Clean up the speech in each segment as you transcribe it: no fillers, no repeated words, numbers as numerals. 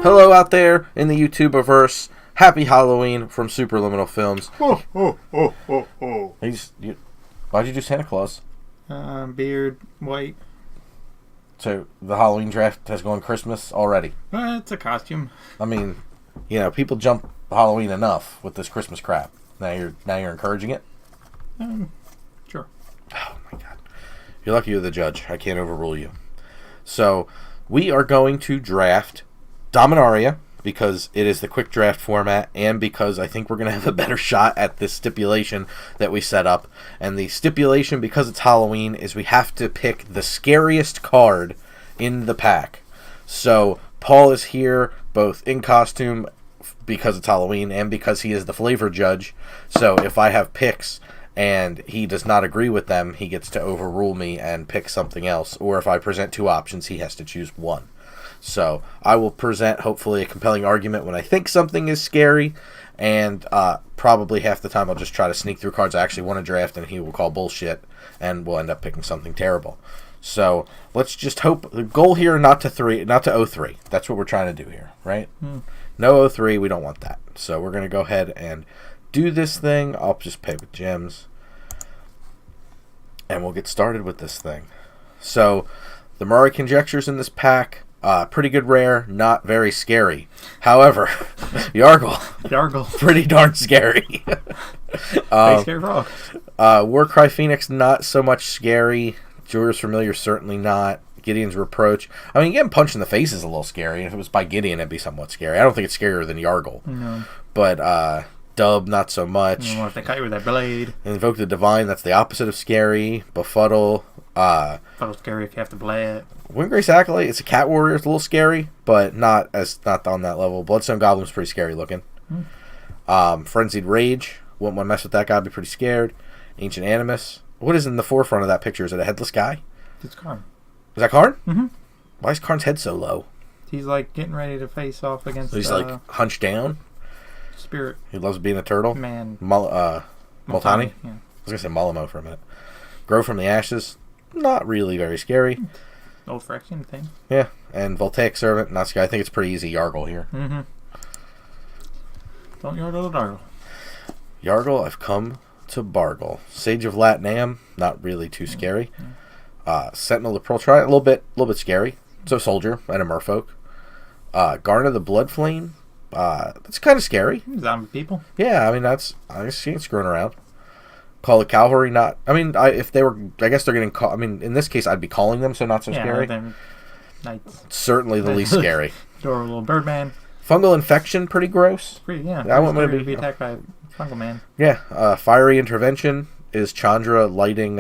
Hello out there in the YouTubeverse. Happy Halloween from Supraliminal Films. Why'd you do Santa Claus? Beard, white. So the Halloween draft has gone Christmas already. It's a costume. I mean, people jump Halloween enough with this Christmas crap. Now you're encouraging it? Sure. Oh my god. You're lucky you're the judge. I can't overrule you. So we are going to draft Dominaria because it is the quick draft format and because I think we're going to have a better shot at this stipulation that we set up. And the stipulation, because it's Halloween, is we have to pick the scariest card in the pack. So Paul is here both in costume because it's Halloween and because he is the flavor judge. So if I have picks and he does not agree with them, he gets to overrule me and pick something else. Or if I present two options, he has to choose one. So I will present, hopefully, a compelling argument when I think something is scary, and probably half the time I'll just try to sneak through cards I actually want to draft, and he will call bullshit, and we'll end up picking something terrible. So let's just hope the goal here not to 0-3. That's what we're trying to do here, right? No 0-3, we don't want that. So we're going to go ahead and do this thing. I'll just pay with gems, and we'll get started with this thing. So the Murray Conjectures in this pack. Pretty good rare, not very scary. However, Yargle, pretty darn scary. Scary frog. Warcry Phoenix, not so much scary. Jorah's Familiar, certainly not. Gideon's Reproach. I mean, getting punched in the face is a little scary. If it was by Gideon, it'd be somewhat scary. I don't think it's scarier than Yargle. No. But Dub, not so much. If they cut you with that blade. Invoke the Divine, that's the opposite of scary. Befuddle. Befuddle's scary if you have to play it. Windgrace Acolyte, it's a cat warrior. It's a little scary, but not on that level. Bloodstone Goblin's pretty scary looking. Frenzied Rage, wouldn't want to mess with that guy. Be pretty scared. Ancient Animus. What is in the forefront of that picture? Is it a headless guy? It's Karn. Is that Karn? Mm-hmm. Why is Karn's head so low? He's like getting ready to face off against. So he's like hunched down. Spirit. He loves being a turtle. Man. Multani. Yeah. I was gonna say Malamo for a minute. Grow from the Ashes. Not really very scary. Old Phyrexian thing. Yeah, and Voltaic Servant, not scary. I think it's pretty easy. Yargle here. Mm-hmm. Don't Yargle the Dargle. Yargle, I've come to Bargle. Sage of Latnam, not really too scary. Sentinel of Pearl Triad, a little bit scary. So Soldier and a Merfolk. Garna the Bloodflame, that's kind of scary. Zombie people. Yeah, I mean I see it screwing around. Call it Cavalry, not. I mean, if they were, I guess they're getting called. I mean, in this case, I'd be calling them, so not so scary. Knights. Certainly the least scary. Or a little Birdman. Fungal Infection, pretty gross. I want to be attacked by a Fungal Man. Yeah, Fiery Intervention is Chandra lighting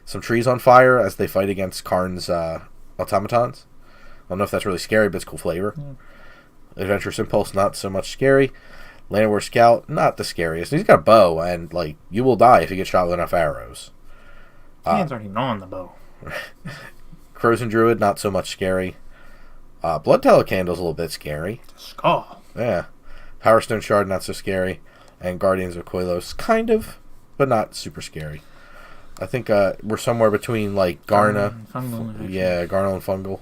some trees on fire as they fight against Karn's automatons. I don't know if that's really scary, but it's cool flavor. Adventurous Impulse, not so much scary. Landwar Scout, not the scariest. He's got a bow, and you will die if you get shot with enough arrows. Hands aren't even on the bow. Crows and Druid, not so much scary. Blood Telecandle's a little bit scary. Skull. Yeah. Powerstone Shard, not so scary. And Guardians of Koilos, kind of, but not super scary. I think we're somewhere between Garna. Fungal. Yeah, Garna and Fungal.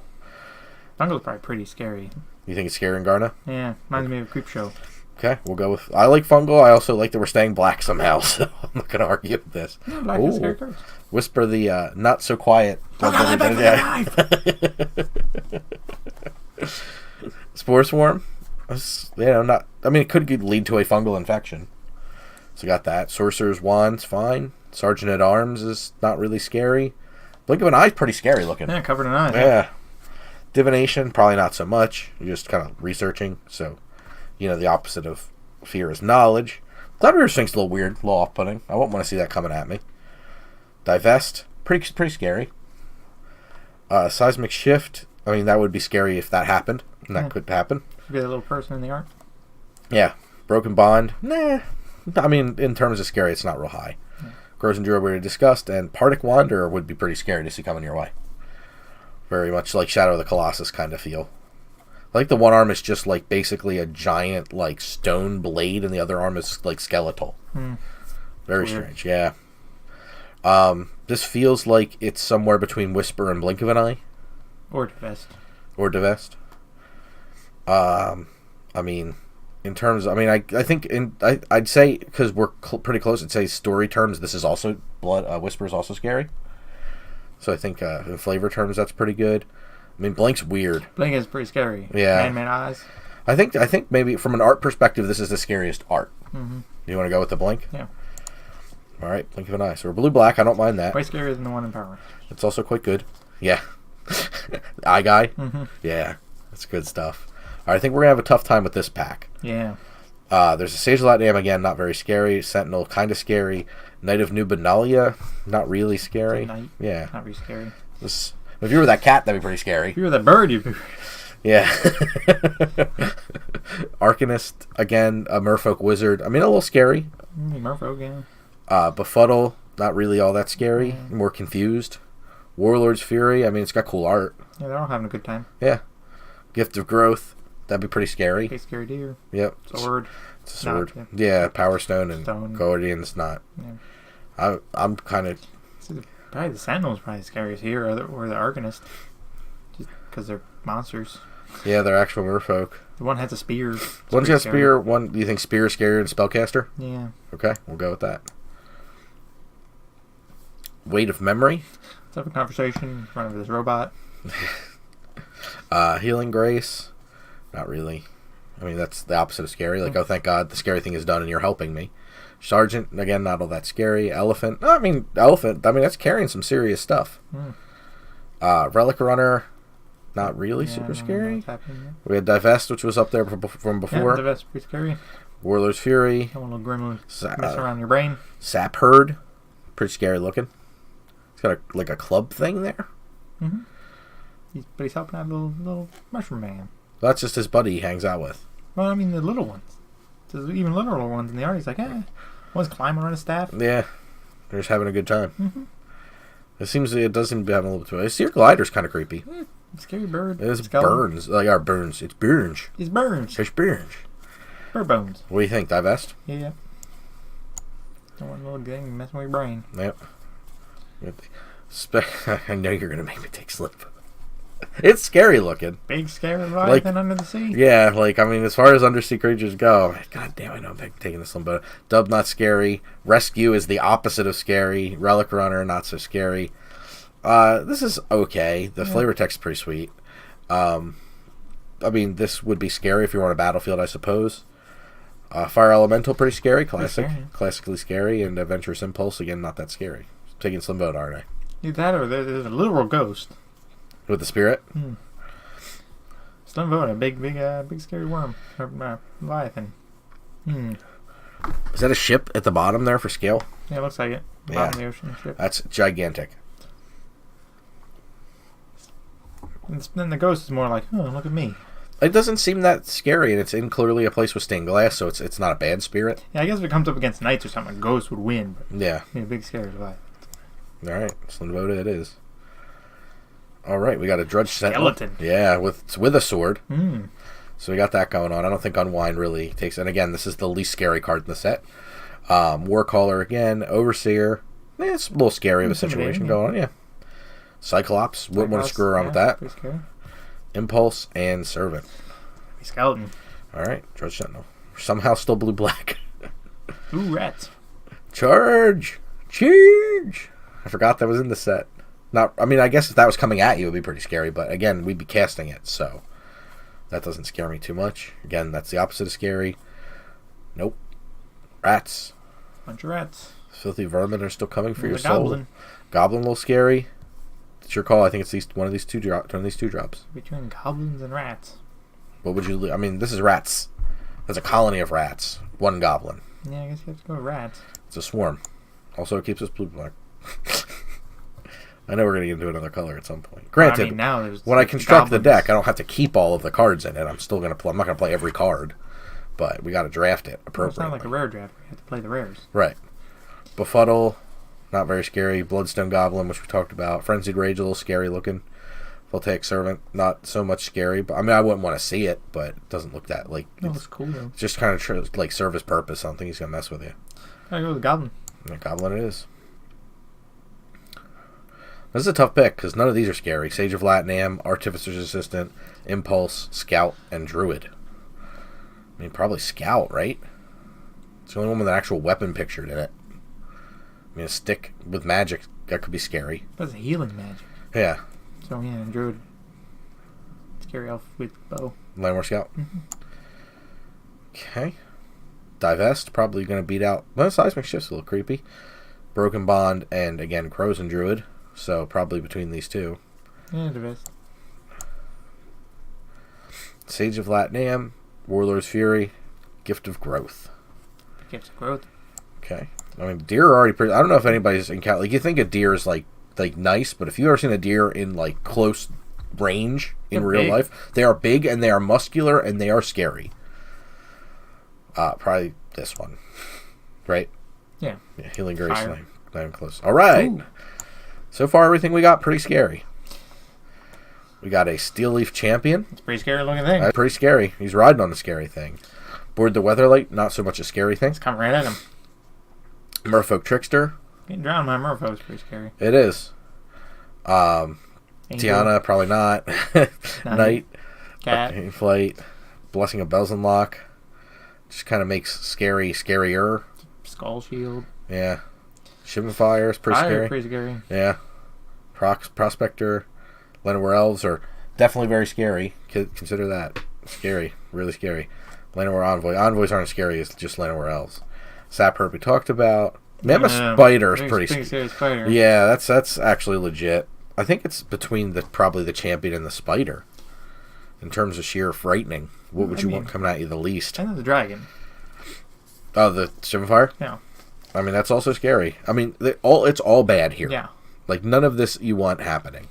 Fungal's probably pretty scary. You think it's scary in Garna? Yeah, reminds me of Creep Show. Okay, we'll go with. I like Fungal. I also like that we're staying black somehow, so I'm not going to argue with this. Yeah, black is scary cards. Whisper the not so quiet. Spore Swarm. Not. I mean, it could lead to a fungal infection. So got that. Sorcerer's Wand's fine. Sergeant at Arms is not really scary. Blink of an Eye is pretty scary looking. Yeah, covered in eyes. Yeah. Divination, probably not so much. You're just kind of researching, so. The opposite of fear is knowledge. Gladiator Sphinx is a little weird, a little off-putting. I won't want to see that coming at me. Divest, pretty scary. Seismic Shift, I mean, that would be scary if that happened. And that could happen. Could be a little person in the art. Yeah. Broken Bond, nah. I mean, in terms of scary, it's not real high. Grows and Druid we already discussed, and Partic Wanderer would be pretty scary to see coming your way. Very much like Shadow of the Colossus kind of feel. I think the one arm is just basically a giant stone blade, and the other arm is skeletal. Very strange, yeah. This feels like it's somewhere between Whisper and Blink of an Eye. Or Divest. Or Divest. I mean, in terms, I mean, I think I'd say because we're pretty close. I'd say story terms. This is also Whisper is also scary. So I think in flavor terms, that's pretty good. I mean, Blink's weird. Blink is pretty scary. Yeah. Man-made eyes. I think maybe from an art perspective, this is the scariest art. Mm-hmm. You want to go with the Blink? Yeah. All right, Blink of an Eye. So we're blue-black. I don't mind that. Way scarier than the one in Power. It's also quite good. Yeah. Eye Guy? Mm-hmm. Yeah. That's good stuff. All right, I think we're going to have a tough time with this pack. Yeah. There's a Sage of Latnam, again, not very scary. Sentinel, kind of scary. Knight of New Benalia, not really scary. Knight. Yeah. Not really scary. If you were that cat, that'd be pretty scary. If you were that bird, you'd be... Yeah. Arcanist, again, a Merfolk Wizard. I mean, a little scary. Merfolk, yeah. Befuddle, not really all that scary. Yeah. More confused. Warlord's Fury, I mean, it's got cool art. Yeah, they're all having a good time. Yeah. Gift of Growth, that'd be pretty scary. Pretty scary deer. Yep. Sword. It's a sword. Not, yeah, Power Stone and Guardian's not. Yeah. I'm kind of... Probably the Sentinel's probably the scariest here, or the Arcanist. Just because they're monsters. Yeah, they're actual merfolk. The one has a spear. One's got a spear. One, do you think spear is scarier than spellcaster? Yeah. Okay, we'll go with that. Weight of Memory. Let's have a conversation in front of this robot. Healing Grace. Not really. I mean, that's the opposite of scary. Like, oh, thank God, the scary thing is done and you're helping me. Sergeant, again, not all that scary. Elephant. Elephant, that's carrying some serious stuff. Relic Runner. Not really super scary. We had Divest, which was up there from before. Yeah, Divest, pretty scary. Warlord's Fury. That one little gremlin mess around your brain. Sap Herd. Pretty scary looking. It's got a club thing there. Mm-hmm. But he's helping out a little mushroom man. Well, that's just his buddy he hangs out with. Well, I mean, the little ones. There's even littler ones in the art. He's like, one's climbing on his staff. Yeah. They're just having a good time. Mm-hmm. It does seem to be having a little bit of... Seer Glider's kind of creepy. Yeah, scary bird. It is Burns. Burns. It's Burns. It's Burns. It's Burns. Bird bones. What do you think? Divest? Yeah. Don't want a little thing messing with your brain. Yep. I know you're going to make me take Slip. It's scary looking. Big scary Leviathan under the sea. Yeah, as far as undersea creatures go, God damn, I know I'm taking this one, but Dub, not scary. Rescue is the opposite of scary. Relic Runner, not so scary. This is okay. The flavor text is pretty sweet. This would be scary if you were on a battlefield, I suppose. Fire Elemental, pretty scary. Classically scary. And Adventurous Impulse, again, not that scary. Taking Slim vote, aren't I? Either that or there's a literal ghost. With the spirit? Slim vote, a big scary worm. Leviathan. Is that a ship at the bottom there for scale? Yeah, it looks like it. Bottom of the ocean ship. That's gigantic. And then the ghost is more like, oh, look at me. It doesn't seem that scary, and it's in clearly a place with stained glass, so it's not a bad spirit. Yeah, I guess if it comes up against knights or something, a ghost would win. But yeah. Big scary Leviathan. Alright, Slim vote it is. Alright, we got a Drudge Sentinel. Skeleton. Yeah, with a sword. So we got that going on. I don't think Unwind really takes... And again, this is the least scary card in the set. Warcaller again. Overseer. Yeah, it's a little scary of a situation going on, yeah. Cyclops. Wouldn't want to screw around with that. Pretty scary. Impulse and Servant. Skeleton. Alright, Drudge Sentinel. Somehow still blue-black. Ooh, rats. Charge! Charge! I forgot that was in the set. I guess if that was coming at you, it would be pretty scary, but again, we'd be casting it, so that doesn't scare me too much. Again, that's the opposite of scary. Nope. Rats. Bunch of rats. Filthy vermin are still coming for your soul. Goblin. Goblin, a little scary. It's your call. I think it's one of these two drops. Between goblins and rats. What would you... this is rats. That's a colony of rats. One goblin. Yeah, I guess you have to go with rats. It's a swarm. Also, it keeps us blue-black. I know we're going to get into another color at some point. Granted, when I construct the deck, I don't have to keep all of the cards in it. I'm still going to play. I'm not going to play every card, but we got to draft it appropriately. It's not like a rare draft. You have to play the rares. Right. Befuddle, not very scary. Bloodstone Goblin, which we talked about. Frenzied Rage, a little scary looking. Voltaic Servant, not so much scary. But I wouldn't want to see it, but it doesn't look that like. No, it's cool though. Just kind of serve his purpose. I don't think he's going to mess with you. I go with the Goblin. The Goblin it is. This is a tough pick because none of these are scary. Sage of Latinam, Artificer's Assistant, Impulse, Scout, and Druid. I mean, probably Scout, right? It's the only one with an actual weapon pictured in it. I mean, a stick with magic, that could be scary. That's a healing magic. Yeah. So, yeah, Druid. Scary elf with bow. Landwar Scout. Mm-hmm. Okay. Divest, probably going to beat out... Well, Seismic Shift's a little creepy. Broken Bond, and again, Crows and Druid. So, probably between these two. Yeah, Divest. Sage of Latinam, Warlord's Fury, Gift of Growth. Gift of Growth. Okay. I mean, deer are already pretty... I don't know if anybody's encountered... Like, you think a deer is, like nice, but if you've ever seen a deer in, like, close range in real life, they are big, and they are muscular, and they are scary. Probably this one. Right? Yeah. Healing Grace, not even close. All right. Ooh. So far, everything we got pretty scary. We got a Steel Leaf Champion. It's a pretty scary looking thing. That's pretty scary. He's riding on the scary thing. Board the Weatherlight, not so much a scary thing. It's coming right at him. Merfolk Trickster. Getting drowned by Merfolk's pretty scary. It is. Tiana, probably not. Knight. Cat. Flight. Blessing of Belzenlock. Just kind of makes scarier. Skull Shield. Yeah. Shivan Fire is pretty scary. Pretty scary. Yeah. Prospector. Llanowar Elves are definitely very scary. Consider that. Scary. Really scary. Llanowar Envoy. Envoys aren't as scary as just Llanowar Elves. Sap Herb we talked about. Mammoth Spider is pretty scary. Spider. Yeah, that's actually legit. I think it's between probably the Champion and the Spider. In terms of sheer frightening. What would you want coming at you the least? I think the Dragon. Oh, the Shivan Fire? Yeah. I mean, that's also scary. I mean, it's all bad here. Yeah. Like, none of this you want happening.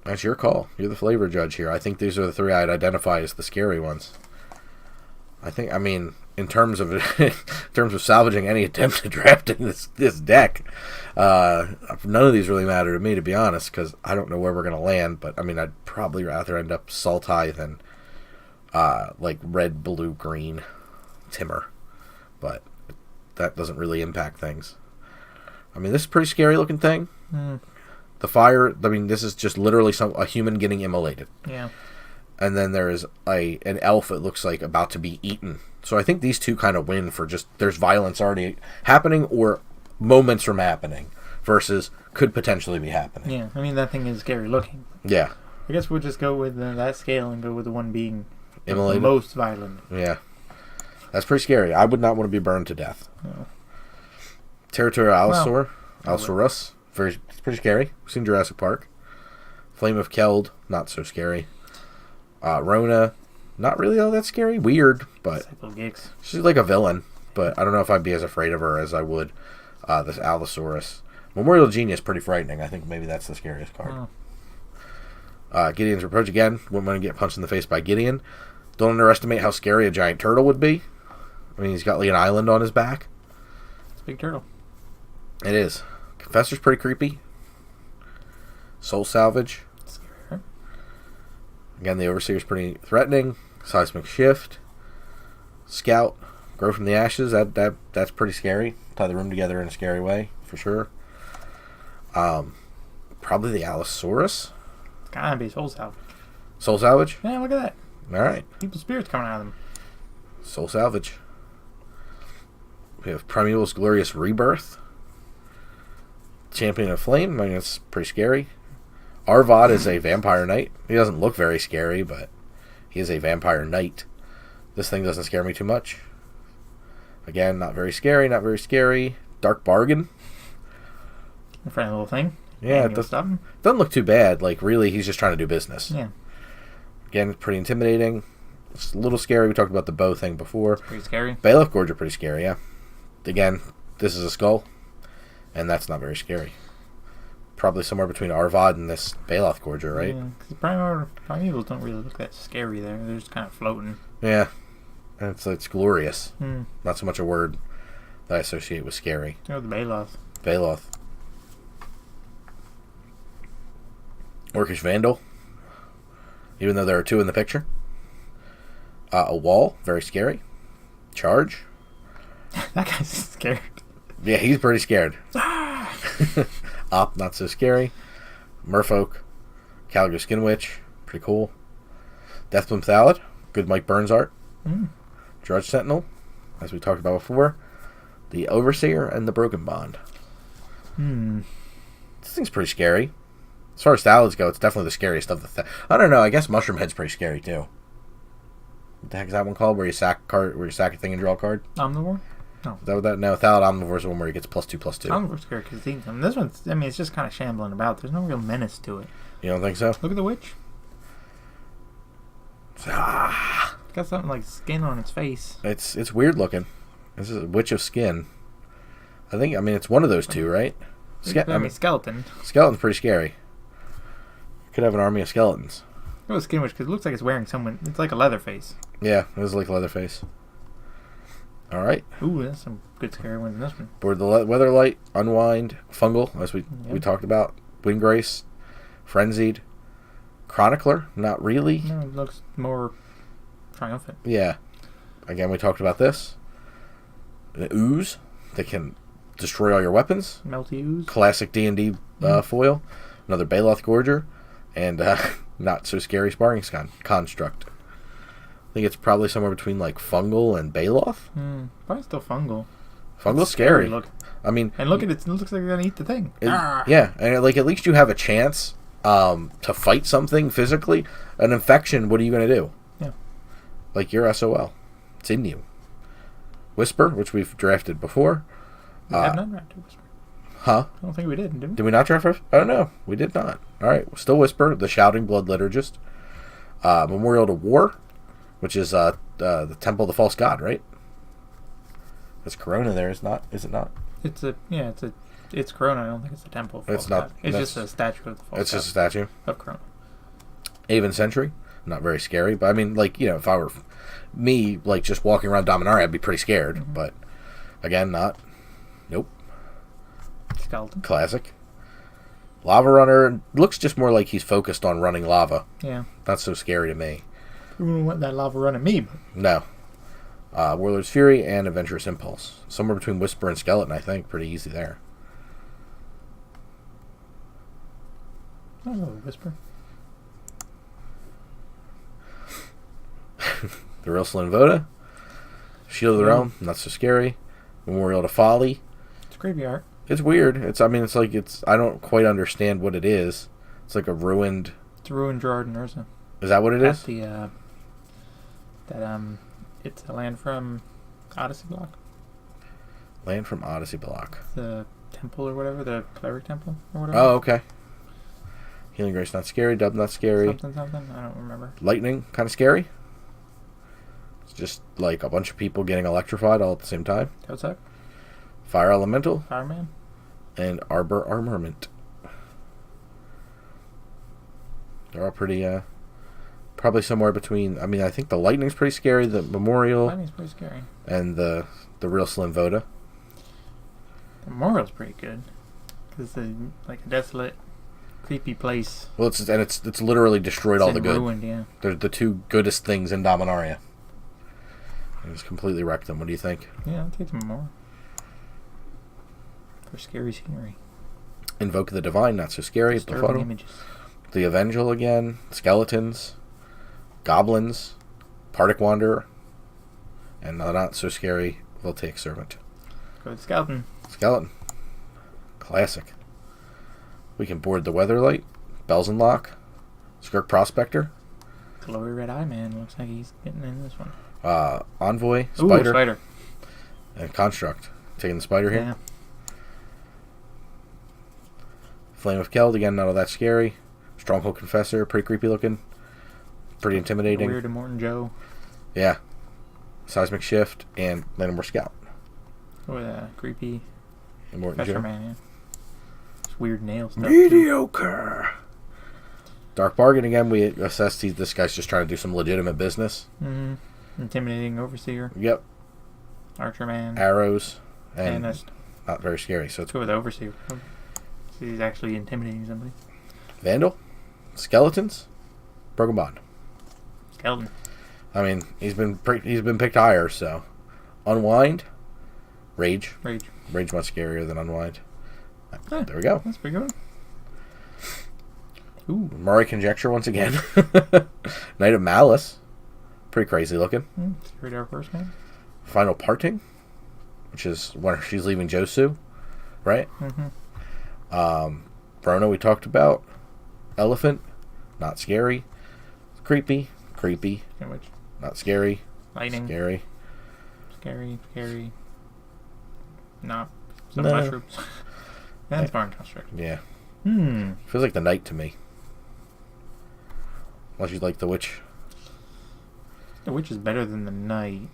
That's your call. You're the flavor judge here. I think these are the three I'd identify as the scary ones. I mean, in terms of salvaging any attempt at drafting this deck, none of these really matter to me, to be honest, because I don't know where we're going to land, but, I mean, I'd probably rather end up Sultai than, like, red, blue, green Timur. But that doesn't really impact things. I mean, this is a pretty scary looking thing. The fire, I mean, this is just literally a human getting immolated. Yeah. And then there is an elf that looks like about to be eaten. So I think these two kind of win for just, there's violence already happening or moments from happening versus could potentially be happening. Yeah, I mean, that thing is scary looking. Yeah. I guess we'll just go with that scale and go with the one being immolated. The most violent. Yeah. That's pretty scary. I would not want to be burned to death. No. Territorial Allosaur. Allosaurus. It's pretty scary. We've seen Jurassic Park. Flame of Keld. Not so scary. Rona. Not really all that scary. Weird, but she's like a villain. But I don't know if I'd be as afraid of her as I would this Allosaurus. Memorial Genius, pretty frightening. I think maybe that's the scariest card. Gideon's Reproach again. Wouldn't want to get punched in the face by Gideon. Don't underestimate how scary a giant turtle would be. I mean, he's got like an island on his back. It's a big turtle. It is. Confessor's pretty creepy. Soul Salvage. Scary. Again, the Overseer's pretty threatening. Seismic Shift. Scout. Grow from the Ashes. That's pretty scary. Tie the room together in a scary way, for sure. Probably the Allosaurus. It's gotta be Soul Salvage. Soul Salvage? Yeah, look at that. Alright. People's spirits coming out of them. Soul Salvage. We have Primeval's Glorious Rebirth. Champion of Flame. I mean, it's pretty scary. Arvad is a Vampire Knight. He doesn't look very scary, but he is a Vampire Knight. This thing doesn't scare me too much. Again, not very scary, not very scary. Dark Bargain. A friendly little thing. Yeah, it doesn't look too bad. Like, really, he's just trying to do business. Yeah. Again, pretty intimidating. It's a little scary. We talked about the bow thing before. It's pretty scary. Bailiff Gorge are pretty scary, yeah. Again, this is a skull, and that's not very scary. Probably somewhere between Arvad and this Bailiff Gorger, right? Yeah, because primevals don't really look that scary there. They're just kind of floating. Yeah. And it's glorious. Hmm. Not so much a word that I associate with scary. Oh, the Bailiff. Bailiff. Orcish Vandal. Even though there are two in the picture. A Wall, very scary. Charge. That guy's scared. Yeah, he's pretty scared. Op, not so scary. Merfolk, Calico Skin Witch, pretty cool. Deathbloom Thallid, good Mike Burns art. Drudge Sentinel, as we talked about before. The Overseer and the Broken Bond. This thing's pretty scary. As far as Thallids go, it's definitely the scariest of the I don't know, I guess Mushroom Head's pretty scary too. What the heck is that one called? Where you sack a thing and draw a card? Omnivore? No. Is that what that? No, Thallid Omnivore is the one where he gets +2/+2. Omnivore's scary because he eats them. This one's, I mean, it's just kind of shambling about. There's no real menace to it. You don't think so? Look at the witch. It's got something like skin on its face. It's weird looking. This is a Witch of Skin. I mean, it's one of those two, right? Skeleton. Skeleton's pretty scary. Could have an army of skeletons. Oh, skin witch, because it looks like it's wearing someone. It's like a leather face. Yeah, it is like Leatherface. All right. Ooh, that's some good scary ones in this one. Board the Weatherlight, Unwind, Fungal, as we talked about, Windgrace, Frenzied, Chronicler, not really. No, it looks more triumphant. Yeah. Again, we talked about this. An Ooze that can destroy all your weapons. Melty Ooze. Classic D&D foil. Another Baloth Gorger. And not so scary Sparring Construct. I think it's probably somewhere between like Fungal and Baloth. Probably still Fungal. Fungal's scary. Look. I mean, and look at it. It looks like they're gonna eat the thing. Yeah, and like at least you have a chance to fight something physically. An infection, what are you gonna do? Yeah. Like you're SOL. It's in you. Whisper, which we've drafted before. We have not drafted Whisper. Huh? I don't think we did we? Did we not draft Whisper? I don't know. We did not. All right. Still Whisper, the Shouting Blood Liturgist. Memorial to War, which is the Temple of the False God, right? There's Corona there, is it not? It's Corona. I don't think it's a temple. Of It's not. God. It's just a statue of the false. It's just a statue of Corona. Avon Sentry, not very scary, but I mean, like, you know, if I were me, like, just walking around Dominaria, I'd be pretty scared. But again, not. Nope. Skeleton. Classic. Lava Runner looks just more like he's focused on running lava. Yeah. Not so scary to me. You wouldn't want that lava running me. But... No. Warlord's Fury and Adventurous Impulse. Somewhere between Whisper and Skeleton, I think. Pretty easy there. I don't know, Whisper. The Real Slim Voda. Shield of the Realm, not so scary. Memorial to Folly. It's graveyard. It's weird. I don't quite understand what it is. It's like a ruined... It's a ruined Gerard and Urza. Is that what it is? It's a land from Odyssey block. Land from Odyssey block. The temple or whatever, the cleric temple or whatever. Oh, okay. Healing Grace, not scary. Dub, not scary. Something. I don't remember. Lightning, kind of scary. It's just like a bunch of people getting electrified all at the same time. What's that? Fire Elemental. Fireman. And Arbor Armament. They're all pretty, probably somewhere between, I mean, I think the Lightning's pretty scary, the Memorial. Lightning's pretty scary. And the Real Slim Voda. The Memorial's pretty good. Because it's like a desolate, creepy place. Well, it's literally destroyed all the good. Ruined, yeah. They're the two goodest things in Dominaria. It's completely wrecked them. What do you think? Yeah, I'll take the Memorial. For scary scenery. Invoke the Divine, not so scary. Disturbing images. The Evangel again. Skeletons. Goblins. Partic Wanderer. And the not so scary Voltaic Servant. Go with Skeleton. Skeleton. Classic. We can board the Weatherlight. Bells and Lock. Skirk Prospector. Glory Red Eye Man. Looks like he's getting in this one. Envoy. Spider. Ooh, Spider. And Construct. Taking the Spider here. Yeah. Flame of Keld, again, not all that scary. Stronghold Confessor, pretty creepy looking. Pretty intimidating. Weird Immortan Joe. Yeah. Seismic Shift and Lanimore Scout. With creepy Immortan Professor Joe. Man, yeah. It's weird nail stuff. Mediocre. Dark Bargain, again, we assessed this guy's just trying to do some legitimate business. Mm-hmm. Intimidating Overseer. Yep. Archer Man. Arrows. And that's not very scary. So let's go with Overseer. He's actually intimidating somebody. Vandal. Skeletons. Broken Bond. Skeleton. I mean, he's been picked higher, so. Unwind. Rage. Rage. Rage much scarier than Unwind. Yeah, There we go. that's pretty good. Ooh. Murray Conjecture once again. Knight of Malice. Pretty crazy looking. Read our first name. Final Parting, which is when she's leaving Josu, right? Brona we talked about. Elephant, not scary. Creepy. Sandwich. Not scary. Lightning. Scary. Scary. Not some No. mushrooms. That's Barn Constrictor. Yeah. Hmm. Feels like the Knight to me. Unless you like the Witch. The witch is better than the knight.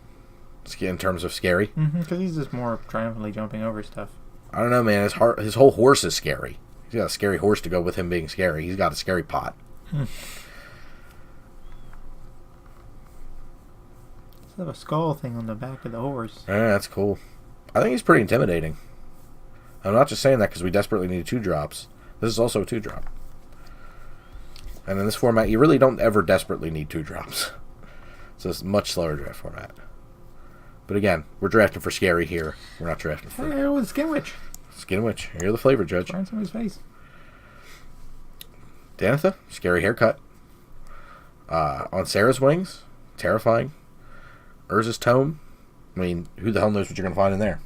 In terms of scary. Because he's just more triumphantly jumping over stuff. I don't know, man. His whole horse is scary. He's got a scary horse to go with him being scary. He's got a scary pot. Does have a skull thing on the back of the horse. Yeah, that's cool. I think he's pretty intimidating. I'm not just saying that because we desperately need 2-drops. This is also a 2-drop. And in this format, you really don't ever desperately need 2-drops. So it's a much slower draft format. But again, we're drafting for scary here. We're not drafting for... Hey, with Skin Witch. Skin Witch. You're the flavor judge. Right in somebody's face. Danitha. Scary haircut. On Sarah's Wings. Terrifying. Urza's Tome. I mean, who the hell knows what you're going to find in there?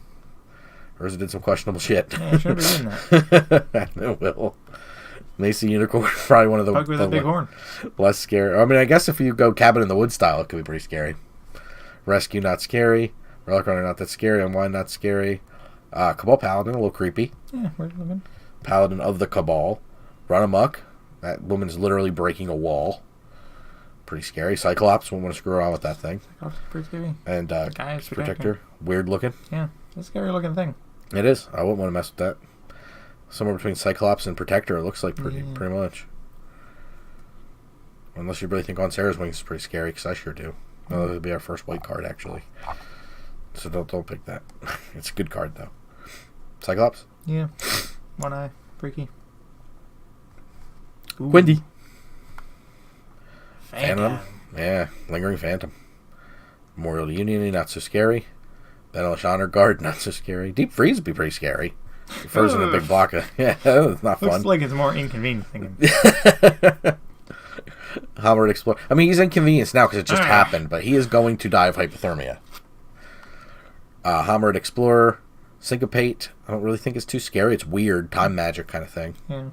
Urza did some questionable shit. Yeah, I should have been that. It will. Macy Unicorn. Probably one of the... Pug with a big horn. Less scary. I mean, I guess if you go Cabin in the Woods style, it could be pretty scary. Rescue, not scary. Relic Runner, not that scary. Unwind, not scary. Cabal Paladin, a little creepy. Yeah, where's it looking? Paladin of the Cabal. Run Amok. That woman's literally breaking a wall. Pretty scary. Cyclops, won't want to screw around with that thing. Cyclops is pretty scary. And Guy's Protector. Weird looking. Yeah, it's a scary looking thing. It is. I wouldn't want to mess with that. Somewhere between Cyclops and Protector, it looks like pretty much. Unless you really think On Sarah's Wings is pretty scary, because I sure do. No, that'll be our first white card, actually. So don't pick that. It's a good card, though. Cyclops? Yeah. One eye. Freaky. Ooh. Wendy. Phantom. Yeah, Lingering Phantom. Memorial Union, not so scary. Benelish Honor Guard, not so scary. Deep Freeze would be pretty scary. You're frozen in a big block of... Yeah, that's not fun. Looks like it's more inconvenient thinking. Hammered Explorer. I mean, he's inconvenienced now because it just happened, but he is going to die of hypothermia. Hammered Explorer. Syncopate. I don't really think it's too scary. It's weird. Time magic kind of thing. Yeah.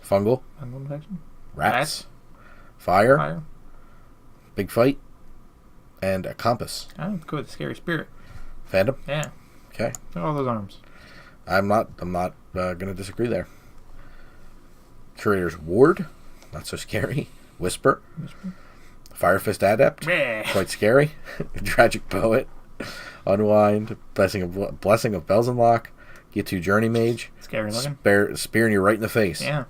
Fungal. Fungal infection. Rats. Fire. Fire. Big Fight. And a Compass. I don't go with the Scary Spirit. Phantom. Yeah. Okay. Look at all those arms. I'm not going to disagree there. Curator's Ward. Not so scary. Whisper. Fire Fist Adept. Yeah. Quite scary. Tragic Poet. Unwind. Blessing of Bells and Lock. Get to Journey Mage. Scary looking. Spearing you right in the face. Yeah.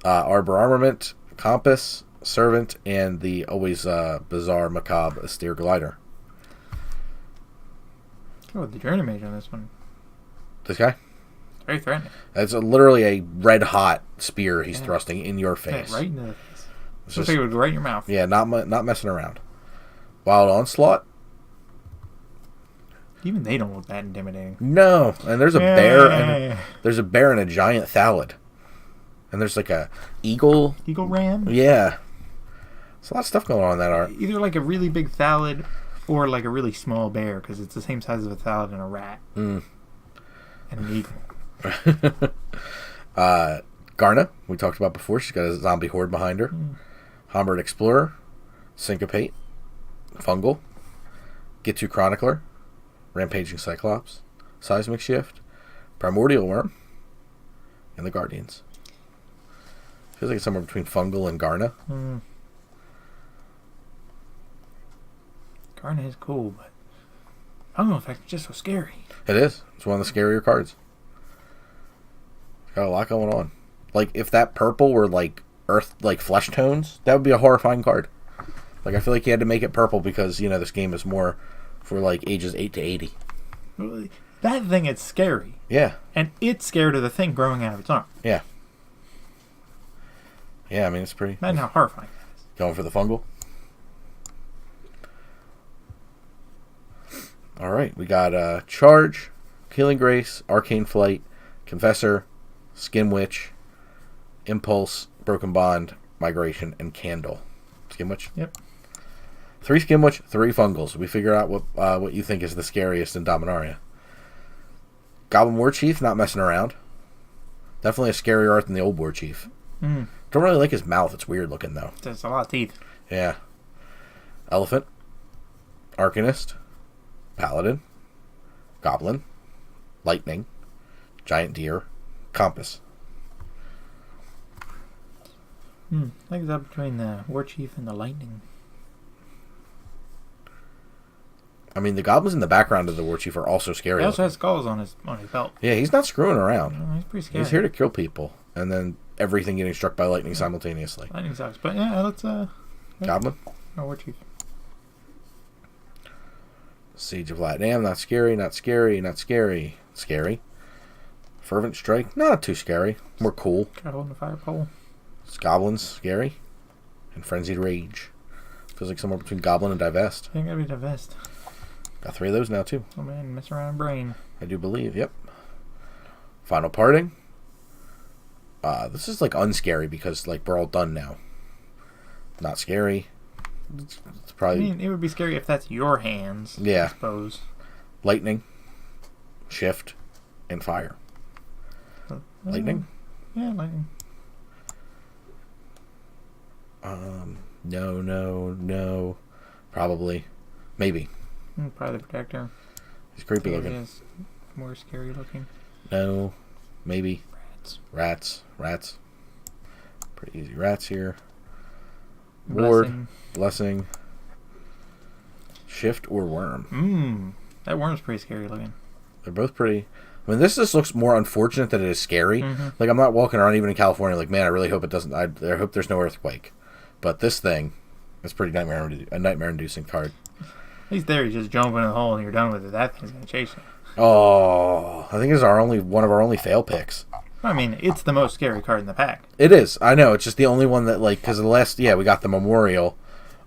Arbor Armament. Compass. Servant. And the always bizarre macabre Austere Glider. Go with the Journey Mage on this one. This guy? Very threatening. It's literally a red hot spear he's thrusting in your face. Yeah, right in the face. It's Looks like it would go right in your mouth. Yeah, not messing around. Wild Onslaught. Even they don't look that intimidating. No, and there's a bear and there's a bear and a giant Thallid, and there's like a eagle. Eagle Ram. Yeah, there's a lot of stuff going on in that art. Either like a really big Thallid or like a really small bear because it's the same size of a Thallid and a rat. And an eagle. Garna, we talked about before. She's got a zombie horde behind her. Hammered Explorer, Syncopate, Fungal, Get to Chronicler, Rampaging Cyclops, Seismic Shift, Primordial Worm, and the Guardians. Feels like it's somewhere between Fungal and Garna. Garna is cool, but Fungal Effect is just so scary. It is. It's one of the scarier cards. It's got a lot going on. Like, if that purple were, like, earth, like, flesh tones, that would be a horrifying card. Like, I feel like you had to make it purple because, you know, this game is more for, like, ages 8 to 80. That thing is scary. Yeah. And it's scared of the thing growing out of its arm. Yeah. Yeah, I mean, it's pretty... Imagine how horrifying that is. Going for the Fungal. Alright, we got Charge, Healing Grace, Arcane Flight, Confessor, Skin Witch, Impulse, Broken Bond, Migration, and Candle. Skin Witch? Yep. 3 Skin Witch, 3 Fungals. We figure out what you think is the scariest in Dominaria. Goblin War Chief, not messing around. Definitely a scarier art than the old War Chief. Don't really like his mouth. It's weird looking, though. There's a lot of teeth. Yeah. Elephant, Arcanist, Paladin, Goblin, Lightning, Giant Deer, Compass. I think it's up between the War Chief and the Lightning. I mean, the goblins in the background of the War Chief are also scary. He also has skulls on his belt. Yeah, he's not screwing around. He's pretty scary. He's here to kill people, and then everything getting struck by lightning simultaneously. Lightning sucks, but yeah, let's Goblin. War Chief. Siege of Latinam, not scary, not scary, not scary. Scary. Fervent Strike, not too scary. More cool. Careful in the fire pole. Goblins, scary. And Frenzied Rage. Feels like somewhere between Goblin and Divest. I think I'd be Divest. Got 3 of those now, too. Oh man, mess around brain. I do believe, yep. Final Parting. This is like unscary because like we're all done now. Not scary. It's probably. I mean, it would be scary if that's your hands. Yeah. I suppose. Lightning, Shift, and Fire. Lightning? Yeah, lightning. No. Probably. Maybe. Probably the Protector. He's creepy He looking. is more scary looking. No. Maybe. Rats. Rats. Pretty easy rats here. Ward. Blessing. Blessing. Shift or Worm. That worm's pretty scary looking. They're both pretty. I mean, this just looks more unfortunate than it is scary. Like, I'm not walking around even in California like, man, I really hope it doesn't. I hope there's no earthquake. But this thing is pretty nightmare-inducing card. At least there, you just jump in the hole and you're done with it. That thing's gonna chase you. Oh, I think it's one of our only fail picks. I mean, it's the most scary card in the pack. It is. I know. It's just the only one that, like, because the last, we got the Memorial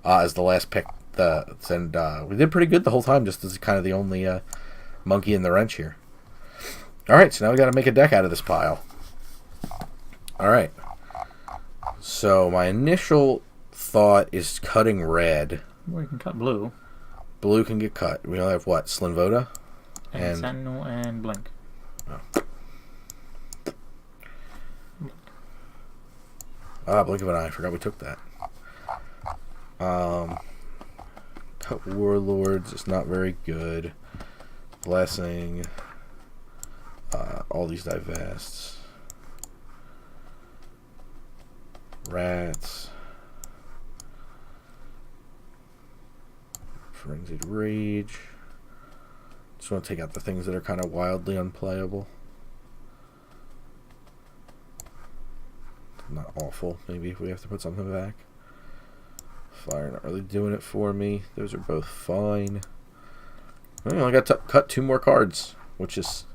as the last pick. And we did pretty good the whole time, just as kind of the only monkey in the wrench here. All right, so now we got to make a deck out of this pile. All right. So my initial thought is cutting red. Well, you can cut blue. Blue can get cut. We only have what? Slinvoda? And Sentinel and Blink. Blink of an Eye. I forgot we took that. Cut Warlords. It's not very good. Blessing. All these divests. Rats. Frenzied Rage. Just want to take out the things that are kind of wildly unplayable. Not awful. Maybe if we have to put something back. Fire not really doing it for me. Those are both fine. I only got to cut 2 more cards, which is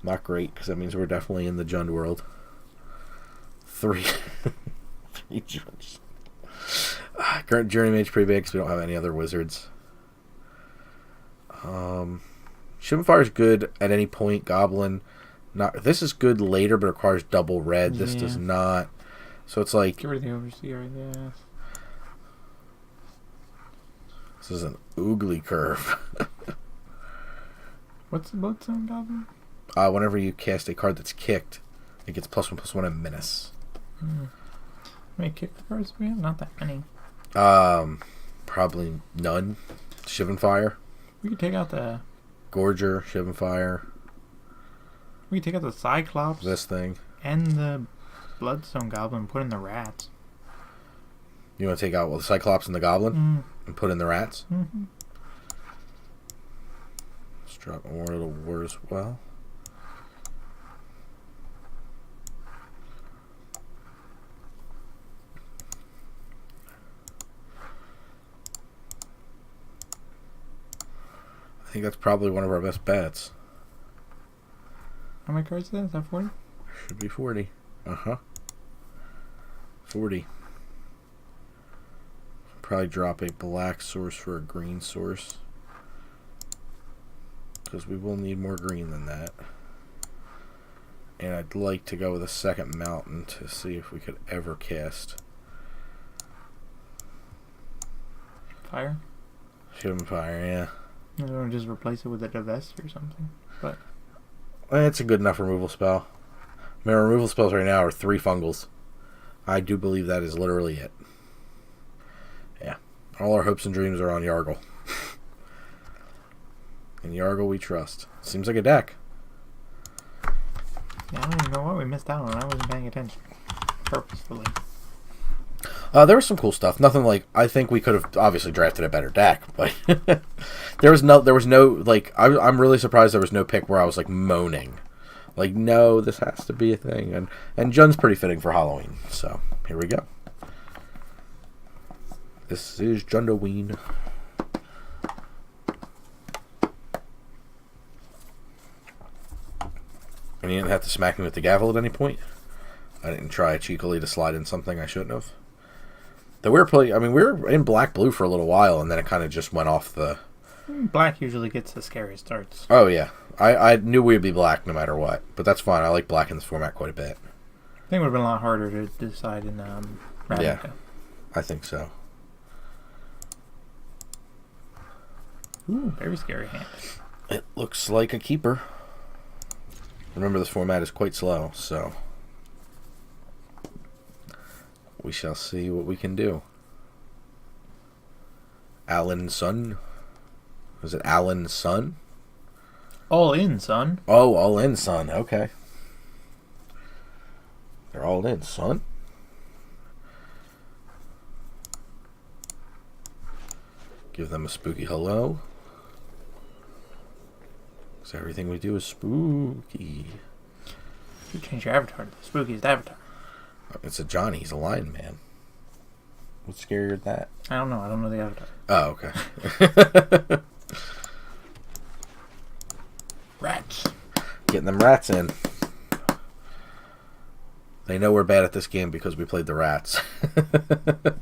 not great because that means we're definitely in the Jund world. 3. 3 Junds. Current Journey Mage pretty big because we don't have any other wizards. Ship and Fire is good at any point. Goblin, not. This is good later, but requires double red. This does not. So it's like. Get rid of the Overseer, I guess. This is an oogly curve. What's the Bloodstone Goblin? Whenever you cast a card that's kicked, it gets +1/+1 and menace. How many kick the cards we have? Not that many. Probably none. Shiv and Fire. We could take out the Gorger, Shiv and Fire. We could take out the Cyclops. This thing. And the Bloodstone Goblin and put in the rats. You want to take out the Cyclops and the Goblin and put in the rats? Mm-hmm. Let's drop Memorial to War as well. I think that's probably one of our best bets. How many cards is that? Is that 40? Should be 40. 40. Probably drop a black source for a green source. Because we will need more green than that. And I'd like to go with a second mountain to see if we could ever cast. Fire? Shoot 'em fire, yeah. I don't want to just replace it with a divest or something. But It's a good enough removal spell. My removal spells right now are 3 fungals. I do believe that is literally it. Yeah. All our hopes and dreams are on Yargle. And Yargle we trust. Seems like a deck. yeah, I don't even know what we missed out on. I wasn't paying attention. Purposefully. There was some cool stuff. Nothing like, I think we could have obviously drafted a better deck, but there was no like, I'm really surprised there was no pick where I was like moaning. Like, no, this has to be a thing. And Jun's pretty fitting for Halloween. So, here we go. This is Jundoween. And you didn't have to smack me with the gavel at any point? I didn't try cheekily to slide in something I shouldn't have. Though we were in black-blue for a little while, and then it kind of just went off the... Black usually gets the scariest starts. Oh, yeah. I knew we would be black no matter what. But that's fine. I like black in this format quite a bit. I think it would have been a lot harder to decide in Ravnica. Yeah, I think so. Ooh, very scary hand. It looks like a keeper. Remember, this format is quite slow, so... we shall see what we can do. Alan's son? Was it Alan's son? All in, son. Oh, all in, son. Okay. They're all in, son. Give them a spooky hello. Because everything we do is spooky. You change your avatar to the spookiest avatar. It's a Johnny. He's a lion man. What's scarier than that? I don't know. I don't know the avatar. Oh, okay. Rats. Getting them rats in. They know we're bad at this game because we played the rats. It's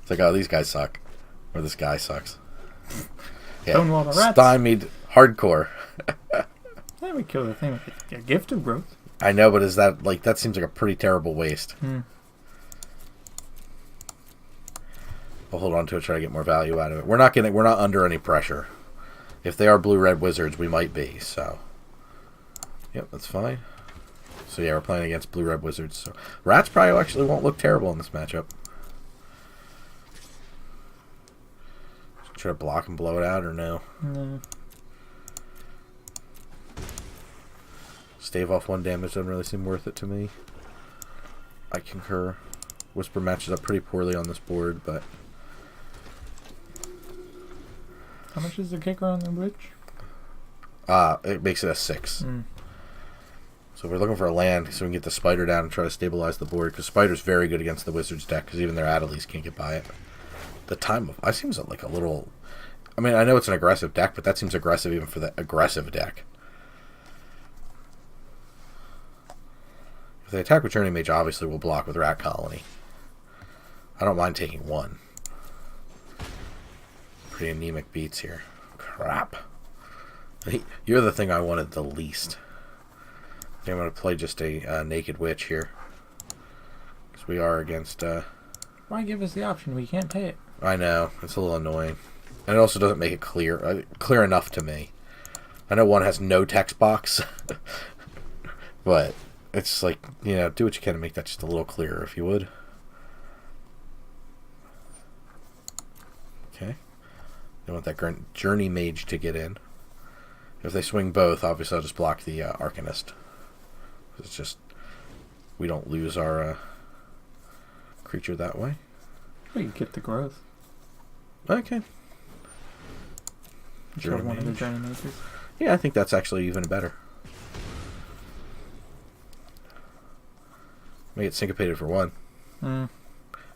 like, oh, these guys suck. Or this guy sucks. Yeah. Stonewall the rats. Stymied hardcore. Then we kill the thing with a gift of growth. I know, but is that, like, that seems like a pretty terrible waste. I'll hold on to it, try to get more value out of it. We're not under any pressure. If they are blue-red wizards, we might be, so. Yep, that's fine. So yeah, we're playing against blue-red wizards. So rats probably actually won't look terrible in this matchup. Try to block and blow it out, or no? No. Stave off 1 damage doesn't really seem worth it to me. I concur. Whisper matches up pretty poorly on this board, but... How much is the kicker on the bridge? It makes it a 6. So we're looking for a land so we can get the spider down and try to stabilize the board, because spider's very good against the wizard's deck, because even their Adelies can't get by it. The time of... I seems like a little... I mean, I know it's an aggressive deck, but that seems aggressive even for the aggressive deck. If they attack with Journey Mage, obviously we'll block with Rat Colony. I don't mind taking 1. Pretty anemic beats here. Crap. You're the thing I wanted the least. I think I'm going to play just a Naked Witch here. Because we are against... Why give us the option? We can't pay it. I know. It's a little annoying. And it also doesn't make it clear. Clear enough to me. I know one has no text box. But it's like, you know, do what you can to make that just a little clearer, if you would. Okay. They want that Journey Mage to get in. If they swing both, obviously I'll just block the Arcanist. It's just, we don't lose our creature that way. We get the growth. Okay. Journey one of the Journey Mages. Yeah, I think that's actually even better. Make it syncopated for 1.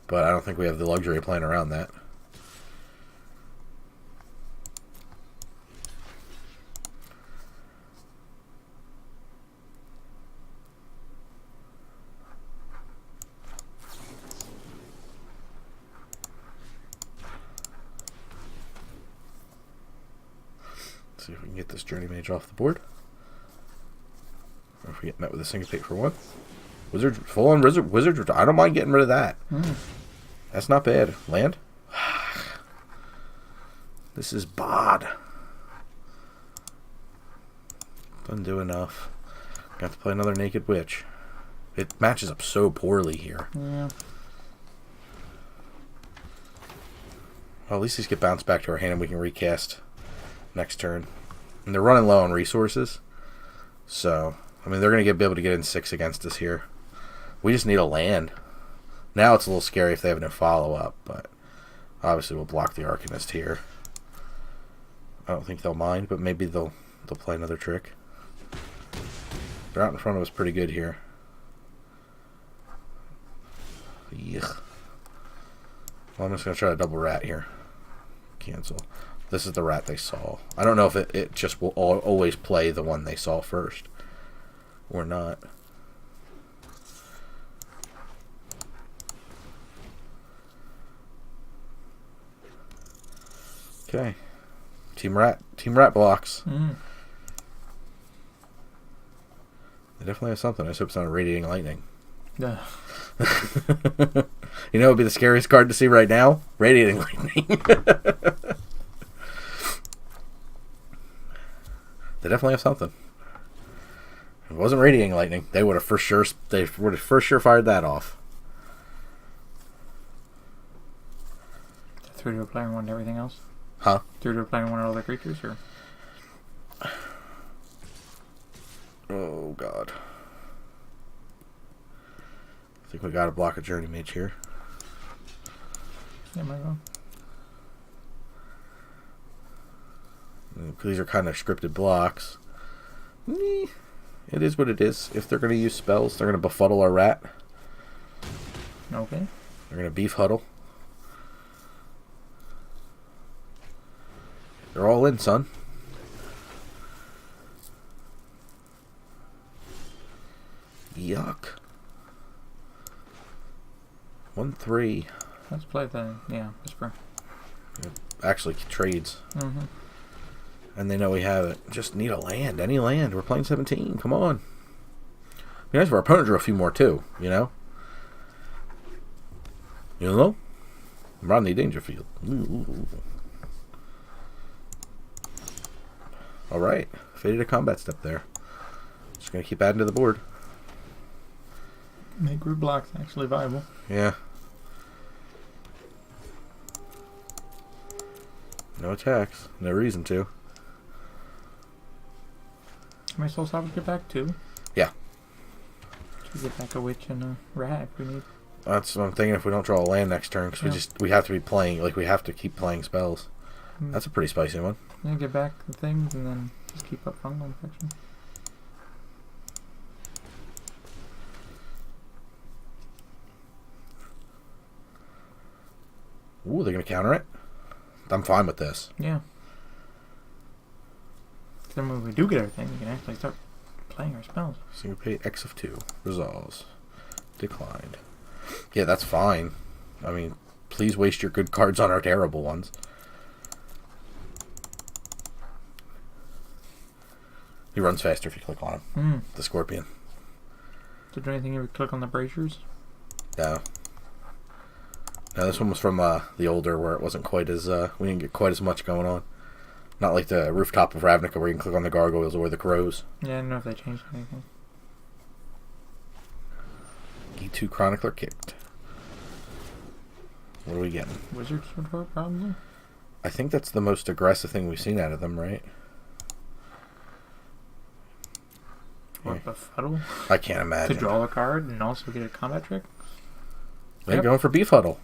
But I don't think we have the luxury of playing around that. See if we can get this Journey Mage off the board. if we get met with a syncopate for one. Wizard, full on wizard. I don't mind getting rid of that. That's not bad. Land. This is bad. Doesn't do enough. Got to play another Naked Witch. It matches up so poorly here. Yeah. Well, at least these get bounced back to our hand and we can recast next turn. And they're running low on resources. So, I mean, they're going to be able to get in 6 against us here. We just need a land. Now it's a little scary if they have no follow-up, but obviously we'll block the Arcanist here. I don't think they'll mind, but maybe they'll play another trick. They're out in front of us pretty good here. Yuck. Well, I'm just going to try to double rat here. Cancel. This is the rat they saw. I don't know if it just will always play the one they saw first. Or not. Okay. Team Rat blocks. They definitely have something. I just hope it's not a Radiating Lightning. Yeah. You know what would be the scariest card to see right now? Radiating Lightning. They definitely have something. If it wasn't Radiating Lightning, they would have for sure fired that off. 3 to a player and 1 to everything else? Huh? 3 to a player and 1 to all the creatures, or? Oh, God. I think we got to block a Journey Mage here. Yeah, might go. These are kind of scripted blocks. It is what it is. If they're going to use spells, they're going to befuddle our rat. Okay. They're going to beef huddle. They're all in, son. Yuck. 1-3. Let's play the, Whisper. It actually trades. And they know we have it. Just need a land. Any land. We're playing 17. Come on. Be nice if our opponent drew a few more, too. You know? You know? Rodney Dangerfield. Ooh. Alright. Faded a combat step there. Just going to keep adding to the board. Make root blocks actually viable. Yeah. No attacks. No reason to. Can my Soul Salvage get back too? Yeah. Should we get back a witch and a rat if we need? That's what I'm thinking if we don't draw a land next turn, because we have to be playing, like we have to keep playing spells. That's a pretty spicy one. Yeah, get back the things and then just keep up fungal infection. Ooh, they're going to counter it? I'm fine with this. Yeah. Then when we do get everything, we can actually start playing our spells. Syncopate X of 2. Resolves. Declined. Yeah, that's fine. I mean, please waste your good cards on our terrible ones. He runs faster if you click on him. The Scorpion. Did you do anything if you click on the braziers? No. No, this one was from the older, where it wasn't quite as, we didn't get quite as much going on. Not like the Rooftop of Ravnica, where you can click on the gargoyles or the crows. Yeah, I don't know if they changed anything. E2 Chronicler kicked. What are we getting? Wizard Sword, probably? I think that's the most aggressive thing we've seen out of them, right? What, Befuddle? I can't imagine. To draw a card and also get a combat trick? They're going for Beef Huddle.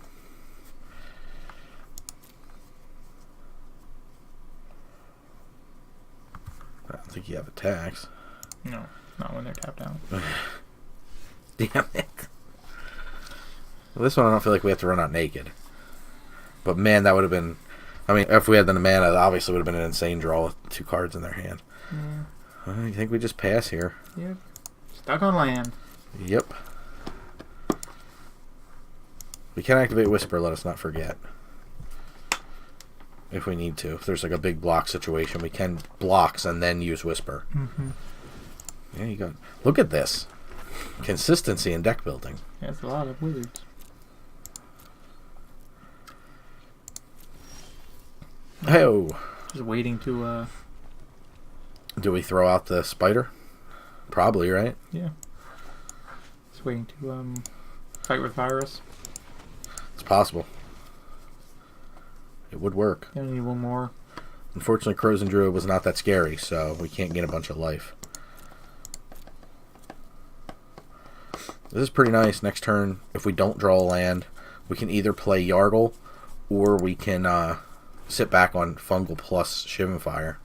I don't think you have attacks. No, not when they're tapped out. Damn it. Well, this one I don't feel like we have to run out naked. But man, that would have been... I mean, if we had the mana, that obviously would have been an insane draw with 2 cards in their hand. Yeah. I think we just pass here. Yep. Stuck on land. Yep. We can activate Whisper, let us not forget. If we need to. If there's like a big block situation, we can blocks and then use Whisper. Yeah, you got. Look at this consistency in deck building. Yeah, it's a lot of wizards. Hey-o. Just waiting to. Do we throw out the spider? Probably, right? Yeah. Just waiting to fight with virus. It's possible. It would work. I need one more. Unfortunately, Crows and Druid was not that scary, so we can't gain a bunch of life. This is pretty nice. Next turn, if we don't draw a land, we can either play Yargle, or we can sit back on Fungal plus Shivan Fire,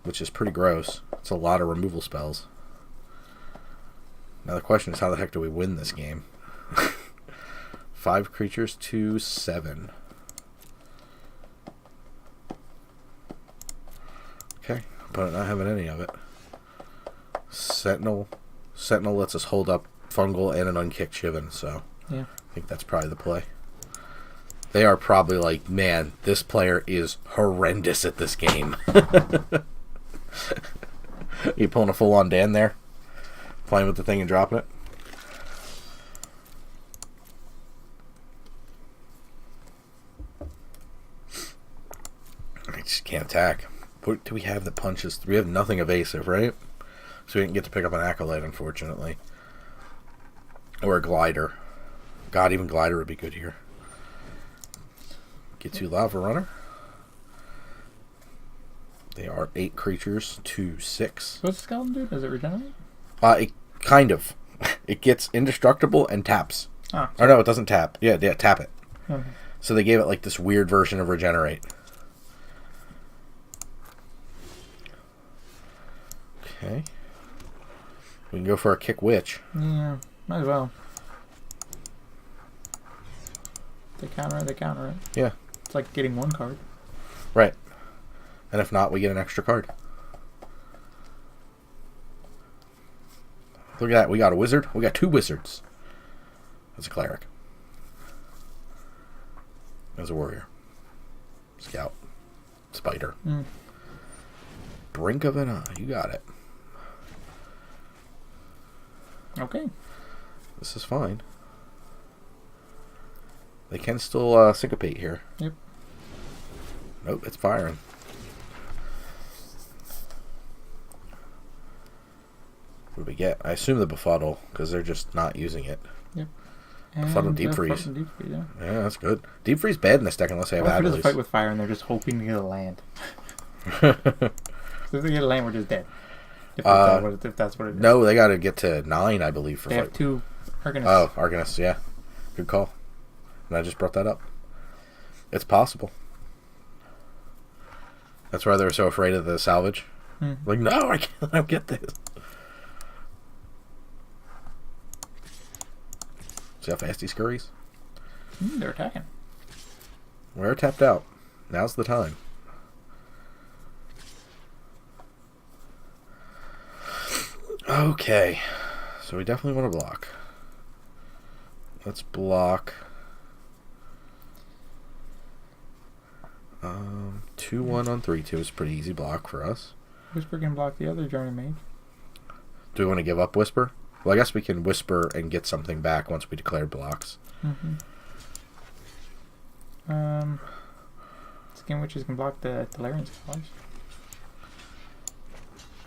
which is pretty gross. It's a lot of removal spells. Now the question is, how the heck do we win this game? 5 creatures to 7. Okay, opponent not having any of it. Sentinel lets us hold up Fungal and an unkicked Shivan, so yeah. I think that's probably the play. They are probably like, man, this player is horrendous at this game. You pulling a full-on Dan there? Playing with the thing and dropping it? I just can't attack. What do we have that punches? We have nothing evasive, right? So we didn't get to pick up an Acolyte, unfortunately. Or a Glider. God, even Glider would be good here. Get to Lava Runner. They are 8 creatures to 6. What's the skeleton do? Does it regenerate? It kind of. It gets indestructible and taps. Ah. Or no, it doesn't tap. Yeah, tap it. Okay. So they gave it like this weird version of regenerate. Okay. We can go for a kick witch. Yeah, might as well. They counter it. Yeah. It's like getting one card. Right. And if not, we get an extra card. Look at that. We got a wizard. We got 2 wizards. That's a cleric. That's a warrior. Scout. Spider. Brink of an eye. You got it. Okay. This is fine. They can still syncopate here. Yep. Nope, it's firing. What do we get? I assume the Befuddle, because they're just not using it. Yep. Befuddle Deep Freeze. Deep Freeze, yeah. Yeah, that's good. Deep Freeze bad in this deck unless they have What if it Adderleys. fight with fire and they're just hoping to get a land? So if they get a land, we're just dead. If that's what it is. No, they got to get to 9, I believe. For they fight. have 2 Arcanus. Oh, Arcanus, yeah. Good call. And I just brought that up. It's possible. That's why they were so afraid of the salvage. Like, no, I can't. I don't get this. See how fast he scurries? They're attacking. We're tapped out. Now's the time. Okay. So we definitely want to block. Let's block. 2-1 on 3-2 is a pretty easy block for us. Whisper can block the other Journey Mage. Do we want to give up Whisper? Well, I guess we can Whisper and get something back once we declare blocks. Skin Witches can block the Tolarian Scholars.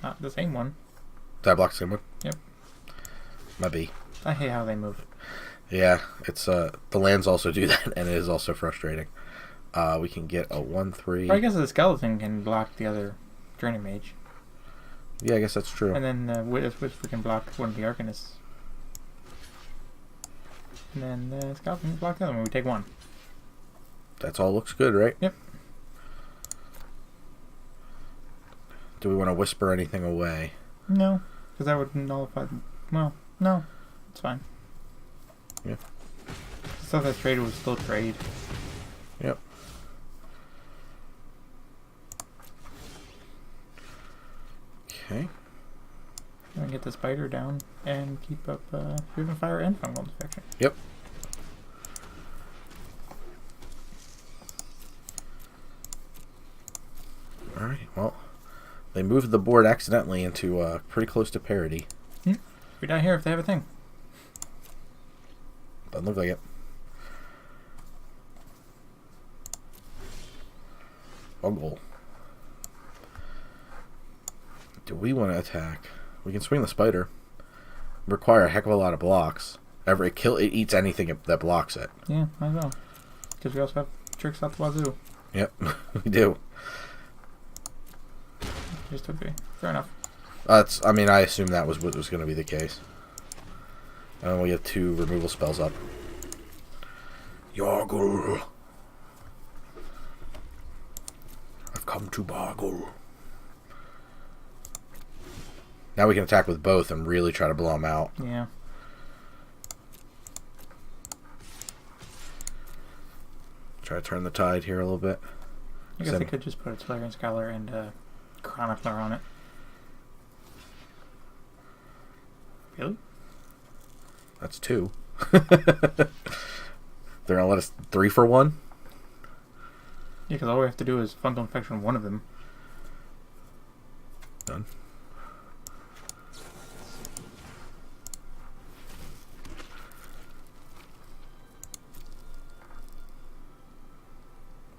Not the same one. Did I block the same one? Yep. Might be. I hate how they move. Yeah, it's the lands also do that, and it is also frustrating. We can get a 1/3. I guess the Skeleton can block the other Journey Mage. Yeah, I guess that's true. And then Whisper can block one of the Arcanists. And then the Skeleton can block the other one. We take 1. That's all looks good, right? Yep. Do we want to Whisper anything away? No, because that would nullify. Well, no, it's fine. Yeah. The stuff that's traded would still trade. Yep. Okay. I can get the spider down and keep up Shivan Fire and Fungal Infection. Yep. Alright, well, They moved the board accidentally into pretty close to parity. We die here if they have a thing. Doesn't look like it. Bungle. Do we want to attack? We can swing the spider. Require a heck of a lot of blocks. It eats anything that blocks it. Yeah, I know. Because we also have tricks out the wazoo. Yep, we do. Just took 3. Fair enough. I mean, I assume that was what was going to be the case. And we have 2 removal spells up. Yargle. I've come to bargle. Now we can attack with both and really try to blow them out. Yeah. Try to turn the tide here a little bit. I guess I could just put a Tolarian Scholar and Chronicler on it. Really? That's 2. They're gonna let us 3 for 1? Yeah, because all we have to do is Fungal Infection one of them. Done.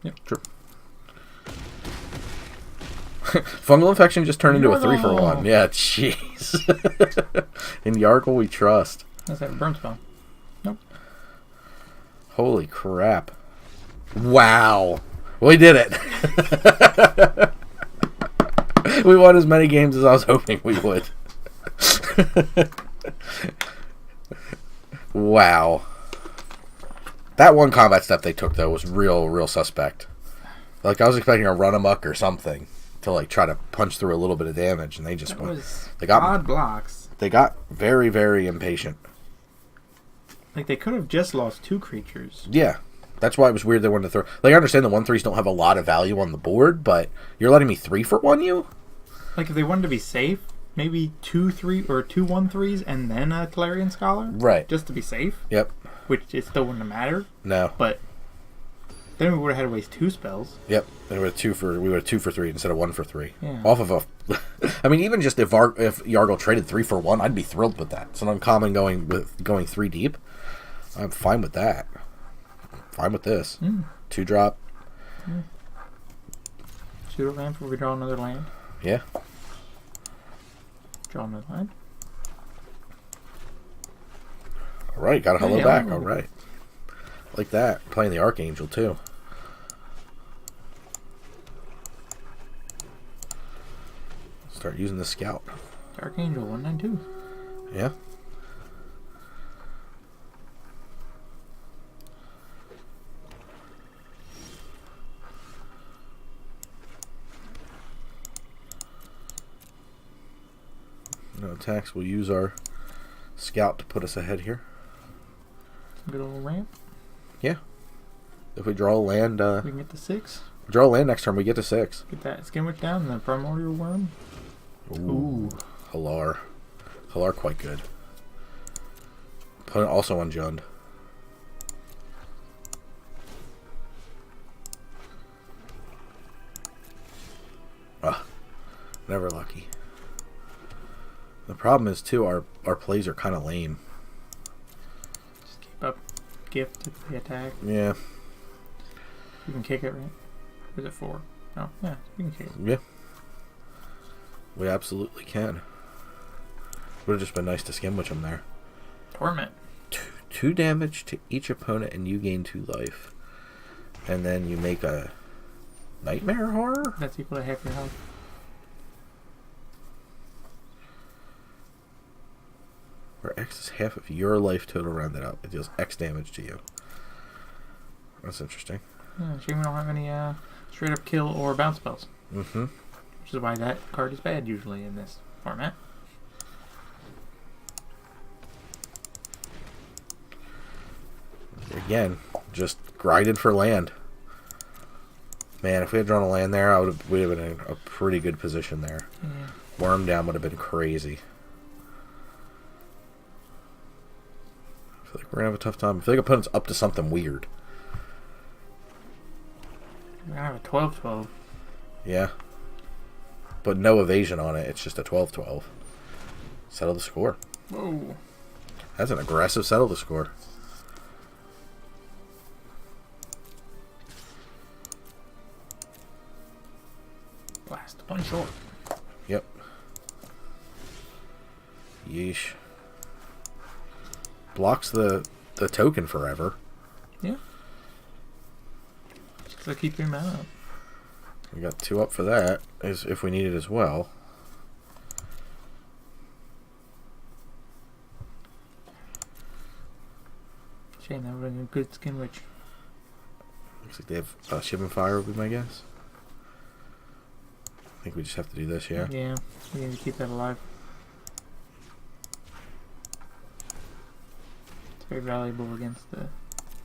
Yep. True. Fungal Infection just turned into a 3 for 1. Yeah, jeez. In Yargle we trust. Let's have a burn spell. Nope. Holy crap. Wow. We did it. We won as many games as I was hoping we would. Wow. That one combat step they took, though, was real suspect. Like, I was expecting a run amok or something to, like, try to punch through a little bit of damage, and they just went. They got odd blocks. They got very impatient. Like, they could have just lost 2 creatures. Yeah. That's why it was weird they wanted to throw. Like, I understand the 1/3s don't have a lot of value on the board, but you're letting me 3 for 1 you? Like, if they wanted to be safe, maybe 2 1/3s and then a Tolarian Scholar? Right. Just to be safe? Yep. Which it still wouldn't have mattered. No. But then we would have had to waste 2 spells. Yep. And we would have 2 for 3 instead of 1 for 3. Yeah. Off of a. I mean, even just if Yargle traded 3 for 1, I'd be thrilled with that. It's an uncommon going 3 deep. I'm fine with that. Fine with this. 2-drop. Pseudo land before we draw another land. Yeah. Draw another land. Alright, got a hello back. Alright. Like that. Playing the Archangel, too. Start using the Scout. Archangel 192. Yeah. No attacks. We'll use our Scout to put us ahead here. Good old ramp. Yeah. If we draw a land, we can get to 6. Draw a land next turn, we get to 6. Get that Skinwich down and the Primordial Worm. Ooh. Halar. Halar quite good. Opponent also unjund. Never lucky. The problem is, too, our plays are kind of lame. Just keep up gift if they attack. Yeah. You can kick it, right? Or is it 4? Oh, yeah, you can kick it. Yeah. We absolutely can. Would have just been nice to Skinwich them there. Torment. 2 damage to each opponent and you gain 2 life. And then you make a Nightmare Horror? That's equal to half your health. Where X is half of your life total rounded out. It deals X damage to you. That's interesting. Yeah, shame we don't have any straight up kill or bounce spells. Mm-hmm. Which is why that card is bad usually in this format. Again, just grinded for land. Man, if we had drawn a land there, we'd have been in a pretty good position there. Yeah. Worm down would have been crazy. I feel like we're going to have a tough time. I feel like opponent's up to something weird. We're going to have a 12-12. Yeah. but no evasion on it. It's just a 12-12. Settle the score. Whoa. That's an aggressive settle the score. Blast. One short. Yep. Yeesh. Blocks the token forever. Yeah. Just gotta keep your mana up. We got 2 up for that, as if we need it as well. Shame, that would have been a good skin witch. Looks like they have Ship and Fire would be my guess. I think we just have to do this, yeah? Yeah, we need to keep that alive. It's very valuable against the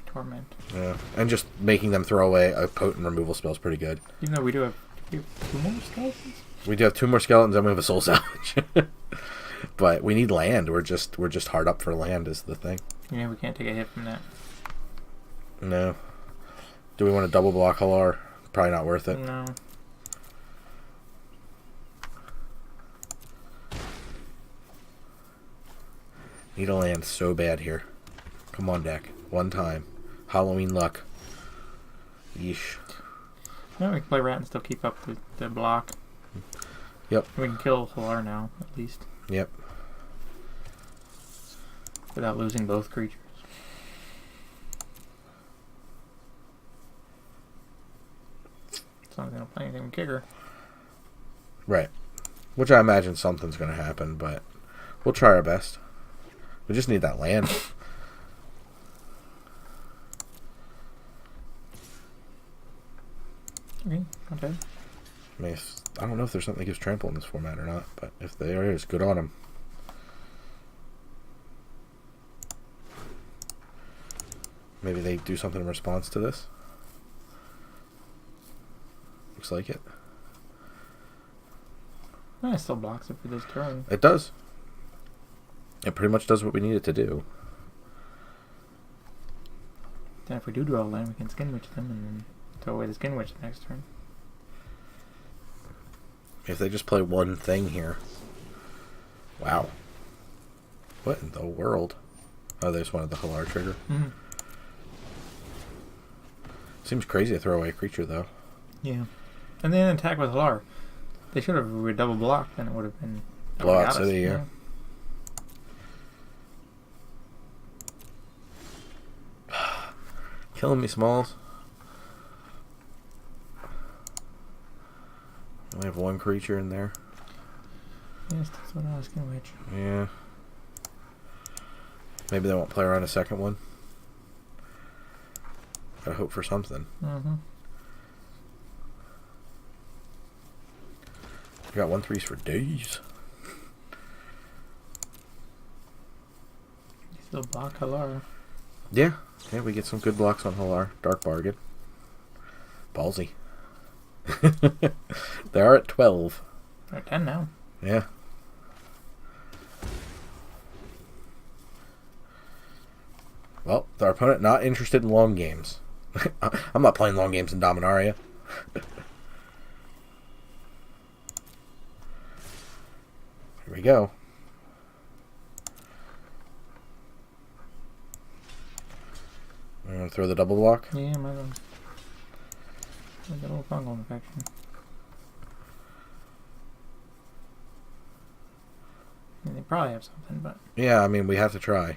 Torment. Yeah, and just making them throw away a potent removal spell is pretty good. Even though we do have 2 more skeletons? We do have 2 more skeletons and we have a soul salvage. But we need land. We're just hard up for land is the thing. Yeah, we can't take a hit from that. No. Do we want to double block Halar? Probably not worth it. No. Need a land so bad here. Come on, deck. One time. Halloween luck. Yeesh. Yeah, we can play Rat and still keep up the block. Yep. We can kill Halar now, at least. Yep. Without losing both creatures. As long as they don't play anything with Kicker. Right. Which I imagine something's going to happen, but we'll try our best. We just need that land. Okay, not bad. I mean, I don't know if there's something that gives trample in this format or not, but if there is, good on them. Maybe they do something in response to this. Looks like it. It still blocks it for this turn. It does. It pretty much does what we need it to do. Then if we do draw a land, we can Skin Witch them and then throw away the Skin Witch the next turn. If they just play one thing here. Wow. What in the world? Oh, they just wanted the Halar trigger. Mm-hmm. Seems crazy to throw away a creature, though. Yeah. And then attack with Halar. They should have we double blocked, then it would have been... Blowout City, yeah. Killing me, Smalls. Only have one creature in there. Yes, that's what I was Skin Witch. Yeah. Maybe they won't play around a second one. Gotta hope for something. Mm-hmm. We got 1/3s for days. You still block Halar. Yeah. Yeah, we get some good blocks on Halar. Dark Bargain. Ballsy. They are at 12. They're at 10 now. Yeah. Well, our opponent not interested in long games. I'm not playing long games in Dominaria. Here we go. I'm going to throw the double block. Yeah, my God. A little fungal infection. I mean, they probably have something, but... Yeah, I mean, we have to try.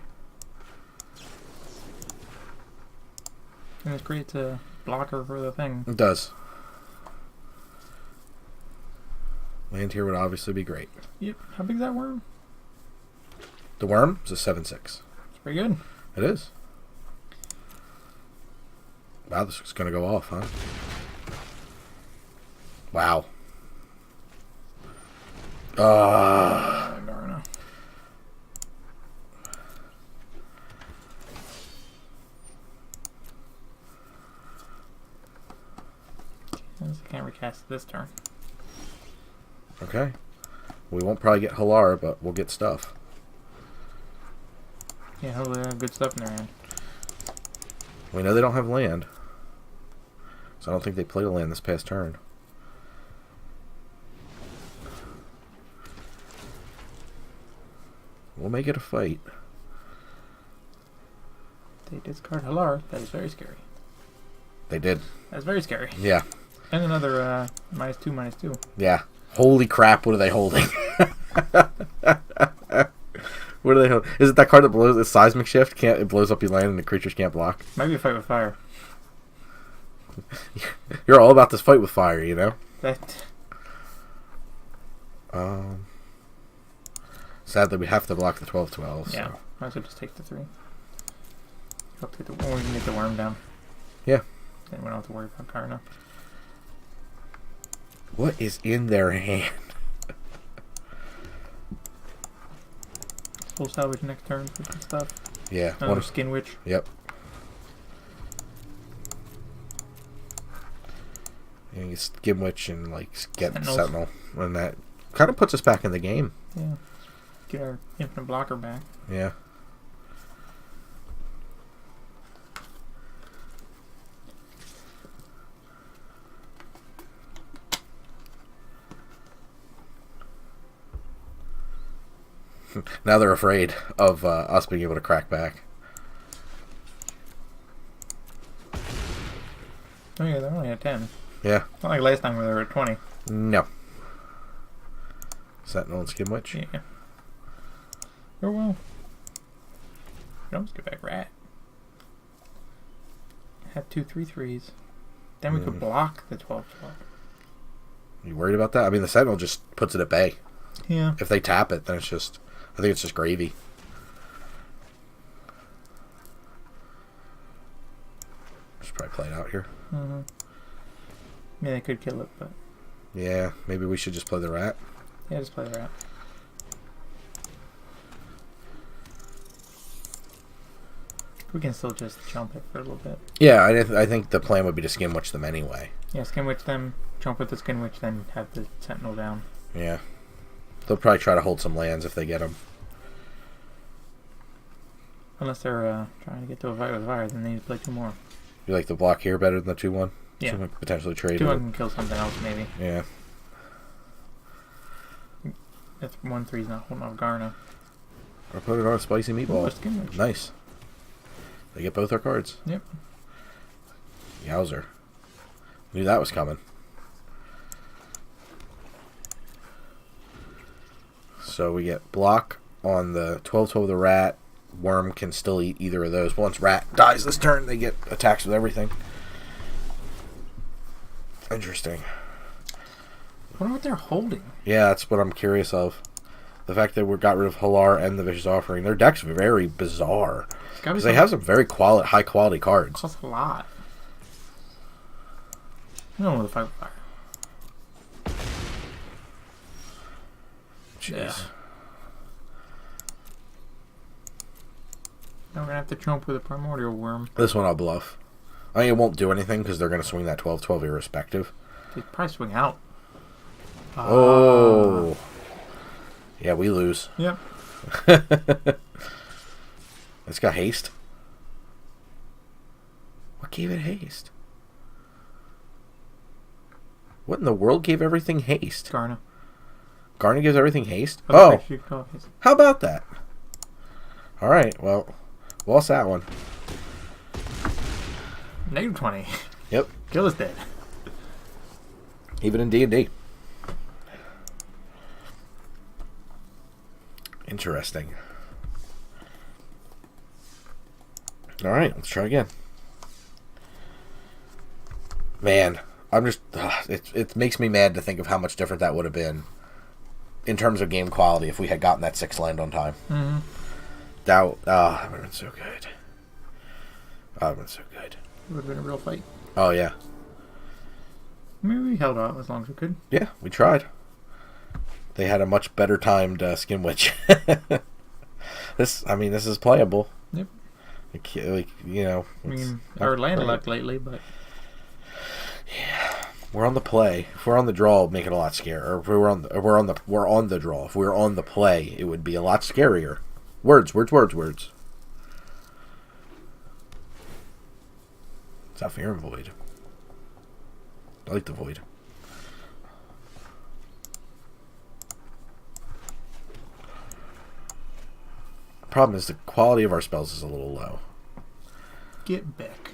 And this creates a blocker for the thing. It does. Land here would obviously be great. Yep. How big is that worm? The worm is a 7/6. It's pretty good. It is. Wow, this is going to go off, huh? Wow. Garna. I can't recast it this turn. Okay. We won't probably get Halar, but we'll get stuff. Yeah, hopefully they have good stuff in their hand. We know they don't have land. So I don't think they played a land this past turn. make it a fight. They discard Halar. That is very scary. They did. That's very scary. Yeah. And another -2/-2. Yeah. Holy crap, what are they holding? What are they holding? Is it that card that blows the seismic shift? It blows up your land and the creatures can't block? Might be a fight with fire. You're all about this fight with fire, you know? That. Sadly, we have to block the 12/12. Yeah. So. Might as well just take the 3. Hope we can get the worm down. Yeah. Then we don't have to worry about Karna. What is in their hand? Full salvage next turn for some stuff. Yeah. Another Skin Witch. Yep. And you Skin Witch and like get Sentinel. And that kind of puts us back in the game. Yeah. Get our infinite blocker back. Yeah. Now they're afraid of us being able to crack back. Oh yeah, they're only at 10. Yeah. Not like last time where they were at 20. No. Sentinel and Skin Witch? Yeah. Oh well. We can almost get back Rat. Have 2 3/3s. Then we could block the 12/12. You worried about that? I mean, the Sentinel just puts it at bay. Yeah. If they tap it, then it's just... I think it's just gravy. Should probably play it out here. Mm-hmm. Yeah, they could kill it, but... Yeah, maybe we should just play the Rat. Yeah, just play the Rat. We can still just jump it for a little bit. Yeah, I think the plan would be to Skin Witch them anyway. Yeah, Skin Witch them, jump with the Skin Witch, then have the Sentinel down. Yeah. They'll probably try to hold some lands if they get them. Unless they're trying to get to a fight with fire, then they need to play 2 more. You like the block here better than the 2/1? Yeah. 2/1 potentially trade. 2 can kill something else, maybe. Yeah. If 1/3's not holding off Garna. Or put it on a spicy meatball. Ooh, Skin Witch. Nice. They get both our cards. Yep. Yowzer. Knew that was coming. So we get block on the 12/12 of the Rat. Worm can still eat either of those. Once Rat dies this turn, they get attacks with everything. Interesting. I wonder what they're holding. Yeah, that's what I'm curious of. The fact that we got rid of Halar and the Vicious Offering. Their deck's very bizarre. Because they have some very high quality cards. Costs a lot. I don't know the fight with fire. Jeez. Yeah. Now we're going to have to jump with a Primordial Worm. This one I'll bluff. I mean, it won't do anything because they're going to swing that 12/12 irrespective. They probably swing out. Oh. Yeah, we lose. Yep. It's got haste. What gave it haste? What in the world gave everything haste? Garna. Garna gives everything haste? Oh. Oh. How about that? Alright, well, lost that one. -20. Yep. Kill is dead. Even in D&D. Interesting. Alright, let's try again. Man, I'm just... it makes me mad to think of how much different that would have been in terms of game quality if we had gotten that 6th land on time. Mm-hmm. That would have been so good. That would have been so good. It would have been a real fight. Oh, yeah. I mean, we held out as long as we could. Yeah, we tried. They had a much better timed Skin Witch. This is playable. Yep. Like, you know. I mean, our land luck lately, but... Yeah. We're on the play. If we're on the draw, it'd make it a lot scarier. Or if we're on the draw. If we were on the play, it would be a lot scarier. Words. Is that Fear and Void? I like the Void. Problem is the quality of our spells is a little low. Get back.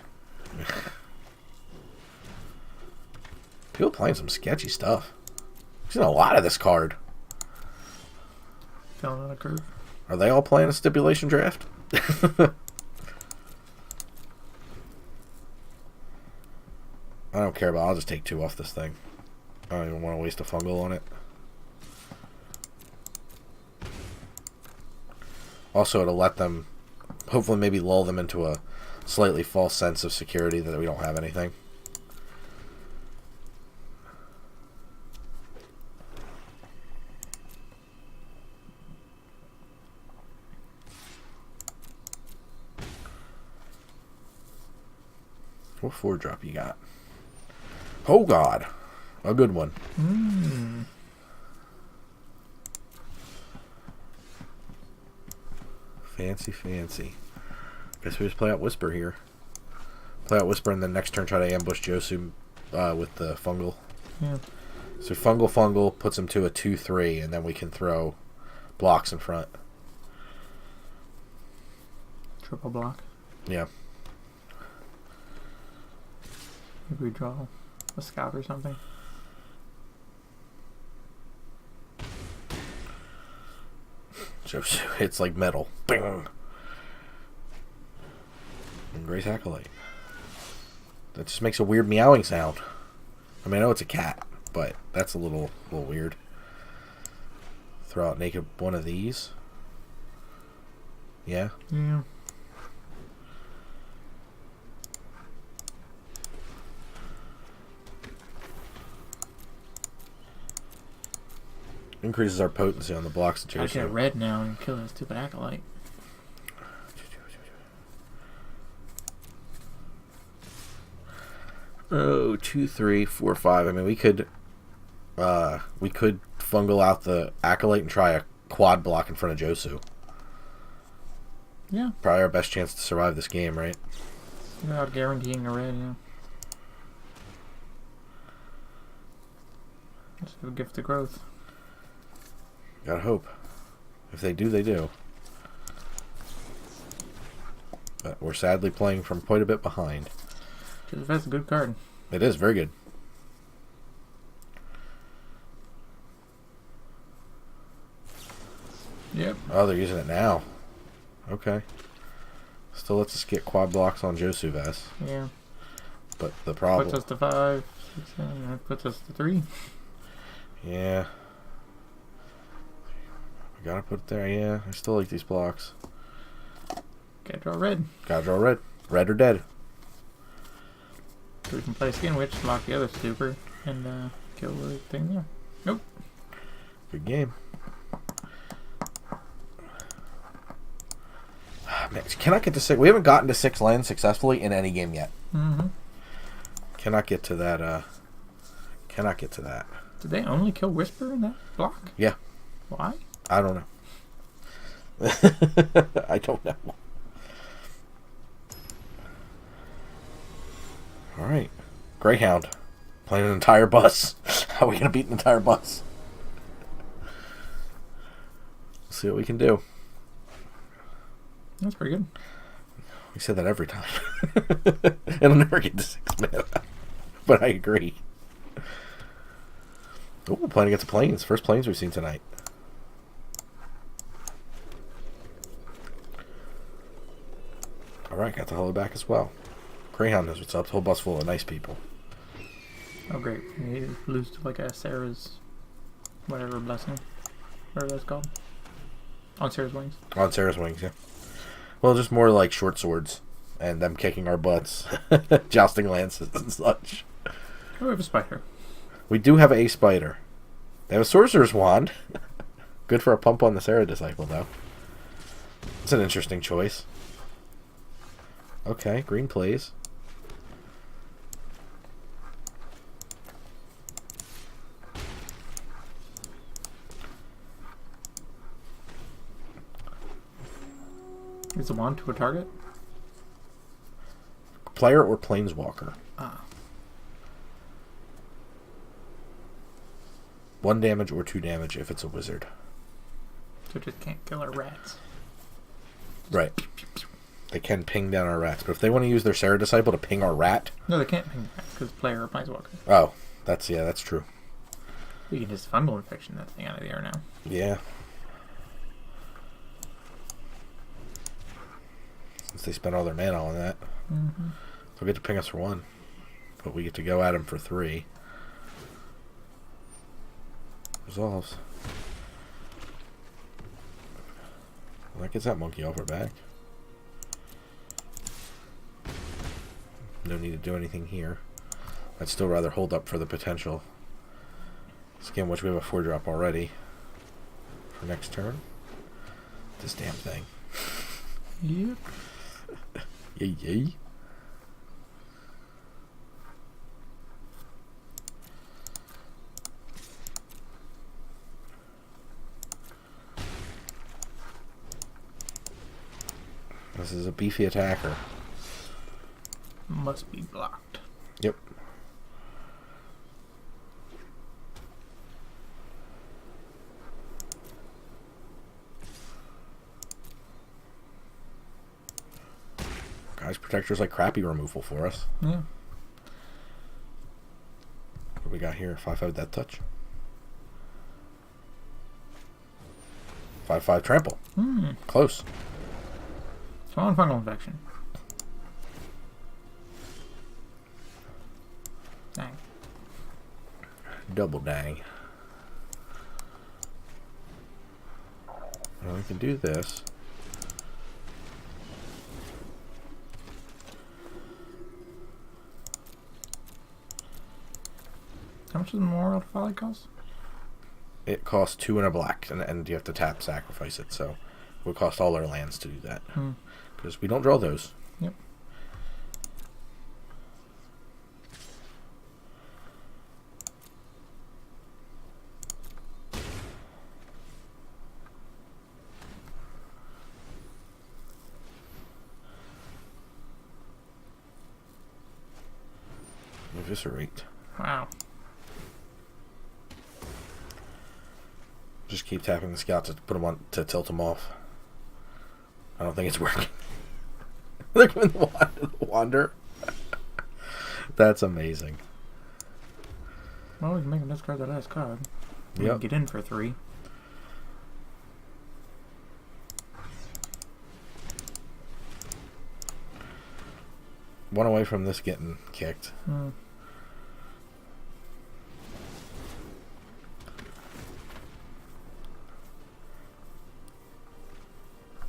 People playing some sketchy stuff. I've seen a lot of this card. Fell on a curve. Are they all playing a stipulation draft? I don't care, but I'll just take 2 off this thing. I don't even want to waste a fungal on it. Also, it'll let them, hopefully maybe lull them into a slightly false sense of security that we don't have anything. What 4-drop you got? Oh God, a good one. Fancy, fancy. Guess we just play out Whisper here. Play out Whisper and then next turn try to ambush Josu with the fungal. Yeah. So fungal puts him to a 2/3 and then we can throw blocks in front. Triple block. Yeah. Maybe we draw a scout or something. Josu hits like metal. Bing! And Grace Acolyte. That just makes a weird meowing sound. I mean, I know it's a cat, but that's a little weird. Throw out naked one of these. Yeah. Yeah. Increases our potency on the blocks of I Josu. get red now and kill this stupid acolyte. Oh, 2, 3, 4, 5. I mean, we could fungal out the acolyte and try a quad block in front of Josu. Yeah. Probably our best chance to survive this game, right? Without guaranteeing a red, yeah. Just a gift of growth. Gotta hope. If they do, they do. But we're sadly playing from quite a bit behind. Because that's a good card. It is very good. Yep. Oh, they're using it now. Okay. Still lets us get quad blocks on Josu Vess. Yeah. But the problem... Puts us to 5, 6, 7, that puts us to 3. Yeah. I gotta put it there, yeah. I still like these blocks. Gotta draw red. Gotta draw red. Red or dead. So we can play Skin Witch, lock the other super, and kill the thing there. Nope. Good game. Man, cannot get to 6. We haven't gotten to 6 lands successfully in any game yet. Mm-hmm. Cannot get to that, Cannot get to that. Did they only kill Whisper in that block? Yeah. Why? I don't know. I don't know. Alright. Greyhound. Playing an entire bus. How are we going to beat an entire bus? Let's see what we can do. That's pretty good. We say that every time. It'll never get to 6 mana. But I agree. Oh, playing against the Plains. First Plains we've seen tonight. Alright, got the hollow back as well. Greyhound knows what's up. The whole bus full of nice people. Oh, great. You lose to like a Sarah's whatever blessing. Whatever that's called. On Sarah's wings. On Sarah's wings, yeah. Well, just more like short swords. And them kicking our butts. Jousting lances and such. Oh, we have a spider. We do have a spider. They have a sorcerer's wand. Good for a pump on the Sarah disciple, though. It's an interesting choice. Okay, green plays. Is a wand to a target? Player or planeswalker. Ah. 1 damage or 2 damage if it's a wizard. So it just can't kill our rats. Right. They can ping down our rats, but if they want to use their Sarah Disciple to ping our rat... No, they can't ping that, because player might as well. Oh, that's true. You can just fungal infection that thing out of the air now. Yeah. Since they spent all their mana on that. Mm-hmm. They'll get to ping us for 1. But we get to go at them for 3. Resolves. Well, that gets that monkey off our back. No need to do anything here. I'd still rather hold up for the potential. Skin, which we have a 4-drop already. For next turn. This damn thing. Yep. Yay, yay. This is a beefy attacker. Must be blocked. Yep. Guys, Protector's like crappy removal for us. Yeah. What do we got here? 5/5 Death Touch. 5/5 Trample. Close. So on fungal infection. Dang. Double dang. Well, we can do this. How much does Memorial to Folly cost? It costs 2 and a black, and you have to tap sacrifice it, so it would cost all our lands to do that. Because we don't draw those. Yep. Eviscerate. Wow. Just keep tapping the scout to put them on to tilt them off. I don't think it's working. They're giving the wander. That's amazing. Well, we can make them discard that last card. We Yep. can get in for 3. One away from this getting kicked.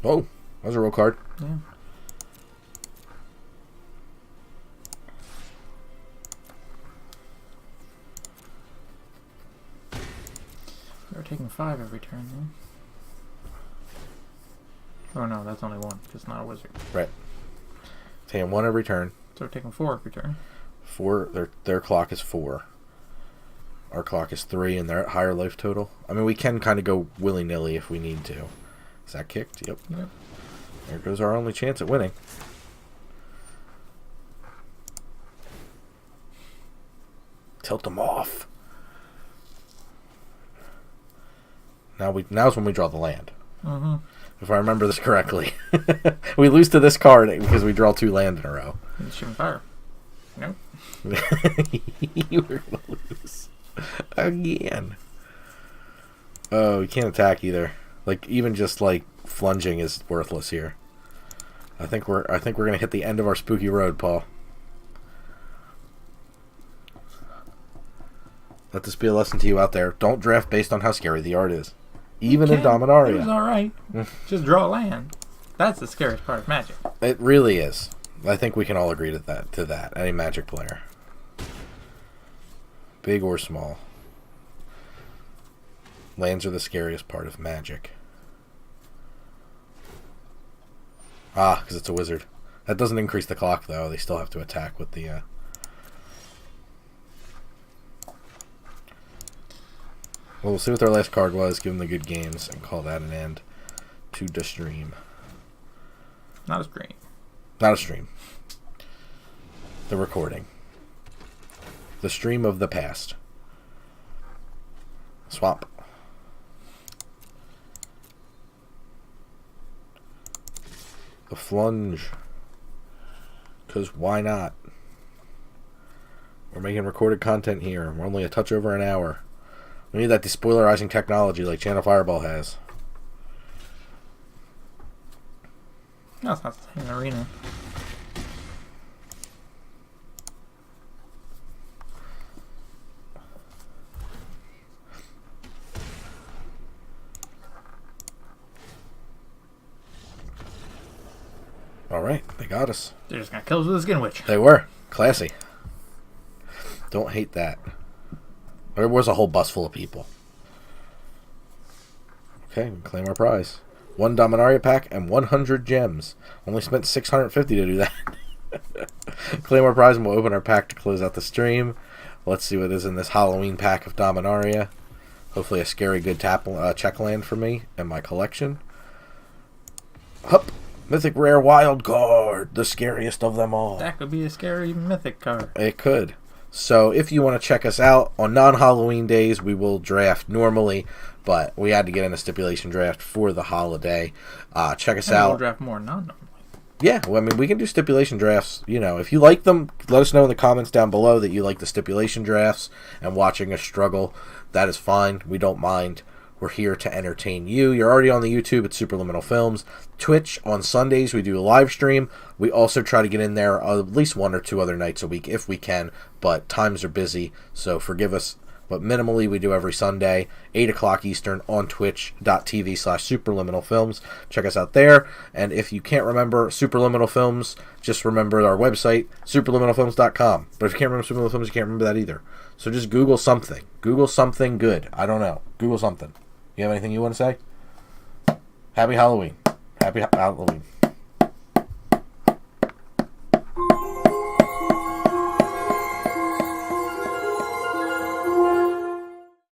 Oh, that was a real card. Yeah. We're taking 5 every turn, then. Oh no, that's only 1, because it's not a wizard. Right. Taking 1 every turn. So we're taking 4 every turn. 4. Their clock is 4. Our clock is 3, and they're at higher life total. I mean, we can kind of go willy-nilly if we need to. Is that kicked? Yep. Yep. There goes our only chance at winning. Tilt them off. Now's when we draw the land. Mm-hmm. If I remember this correctly. We lose to this card because we draw 2 land in a row. It's shooting fire. Nope. You were going to lose. Again. Oh, you can't attack either. Like, even just, like, flunging is worthless here. I think we're going to hit the end of our spooky road, Paul. Let this be a lesson to you out there. Don't draft based on how scary the art is. Even in Dominaria. It was alright. Just draw a land. That's the scariest part of Magic. It really is. I think we can all agree to that. Any Magic player. Big or small. Lands are the scariest part of Magic. Ah, because it's a wizard. That doesn't increase the clock, though. They still have to attack with the... Well, we'll see what their last card was, give them the good games, and call that an end to the stream. Not a stream. Not a stream. The recording. The stream of the past. Swamp. The flunge. Because why not? We're making recorded content here. We're only a touch over an hour. We need that despoilerizing technology like Channel Fireball has. No, it's not the same arena. Alright, they got us. They're just gonna kill us with a Skin Witch. They were. Classy. Don't hate that. There was a whole bus full of people. Okay, we claim our prize. 1 Dominaria pack and 100 gems. Only spent 650 to do that. Claim our prize and we'll open our pack to close out the stream. Let's see what is in this Halloween pack of Dominaria. Hopefully a scary good check land for me and my collection. Hup! Mythic Rare Wild Card, the scariest of them all. That could be a scary mythic card. It could. So if you want to check us out on non-Halloween days, we will draft normally, but we had to get in a stipulation draft for the holiday. Check us out. We'll draft more non-normally. Yeah, well, I mean, we can do stipulation drafts. You know, if you like them, let us know in the comments down below that you like the stipulation drafts and watching us struggle. That is fine. We don't mind. We're here to entertain you. You're already on the YouTube at Supraliminal Films. Twitch, on Sundays, we do a live stream. We also try to get in there at least 1 or 2 other nights a week if we can, but times are busy, so forgive us. But minimally, we do every Sunday, 8 o'clock Eastern on twitch.tv/Supraliminal Films. Check us out there. And if you can't remember Supraliminal Films, just remember our website, superliminalfilms.com. But if you can't remember Supraliminal Films, you can't remember that either. So just Google something. Google something good. I don't know. Google something. You have anything you want to say? Happy Halloween. Happy Halloween.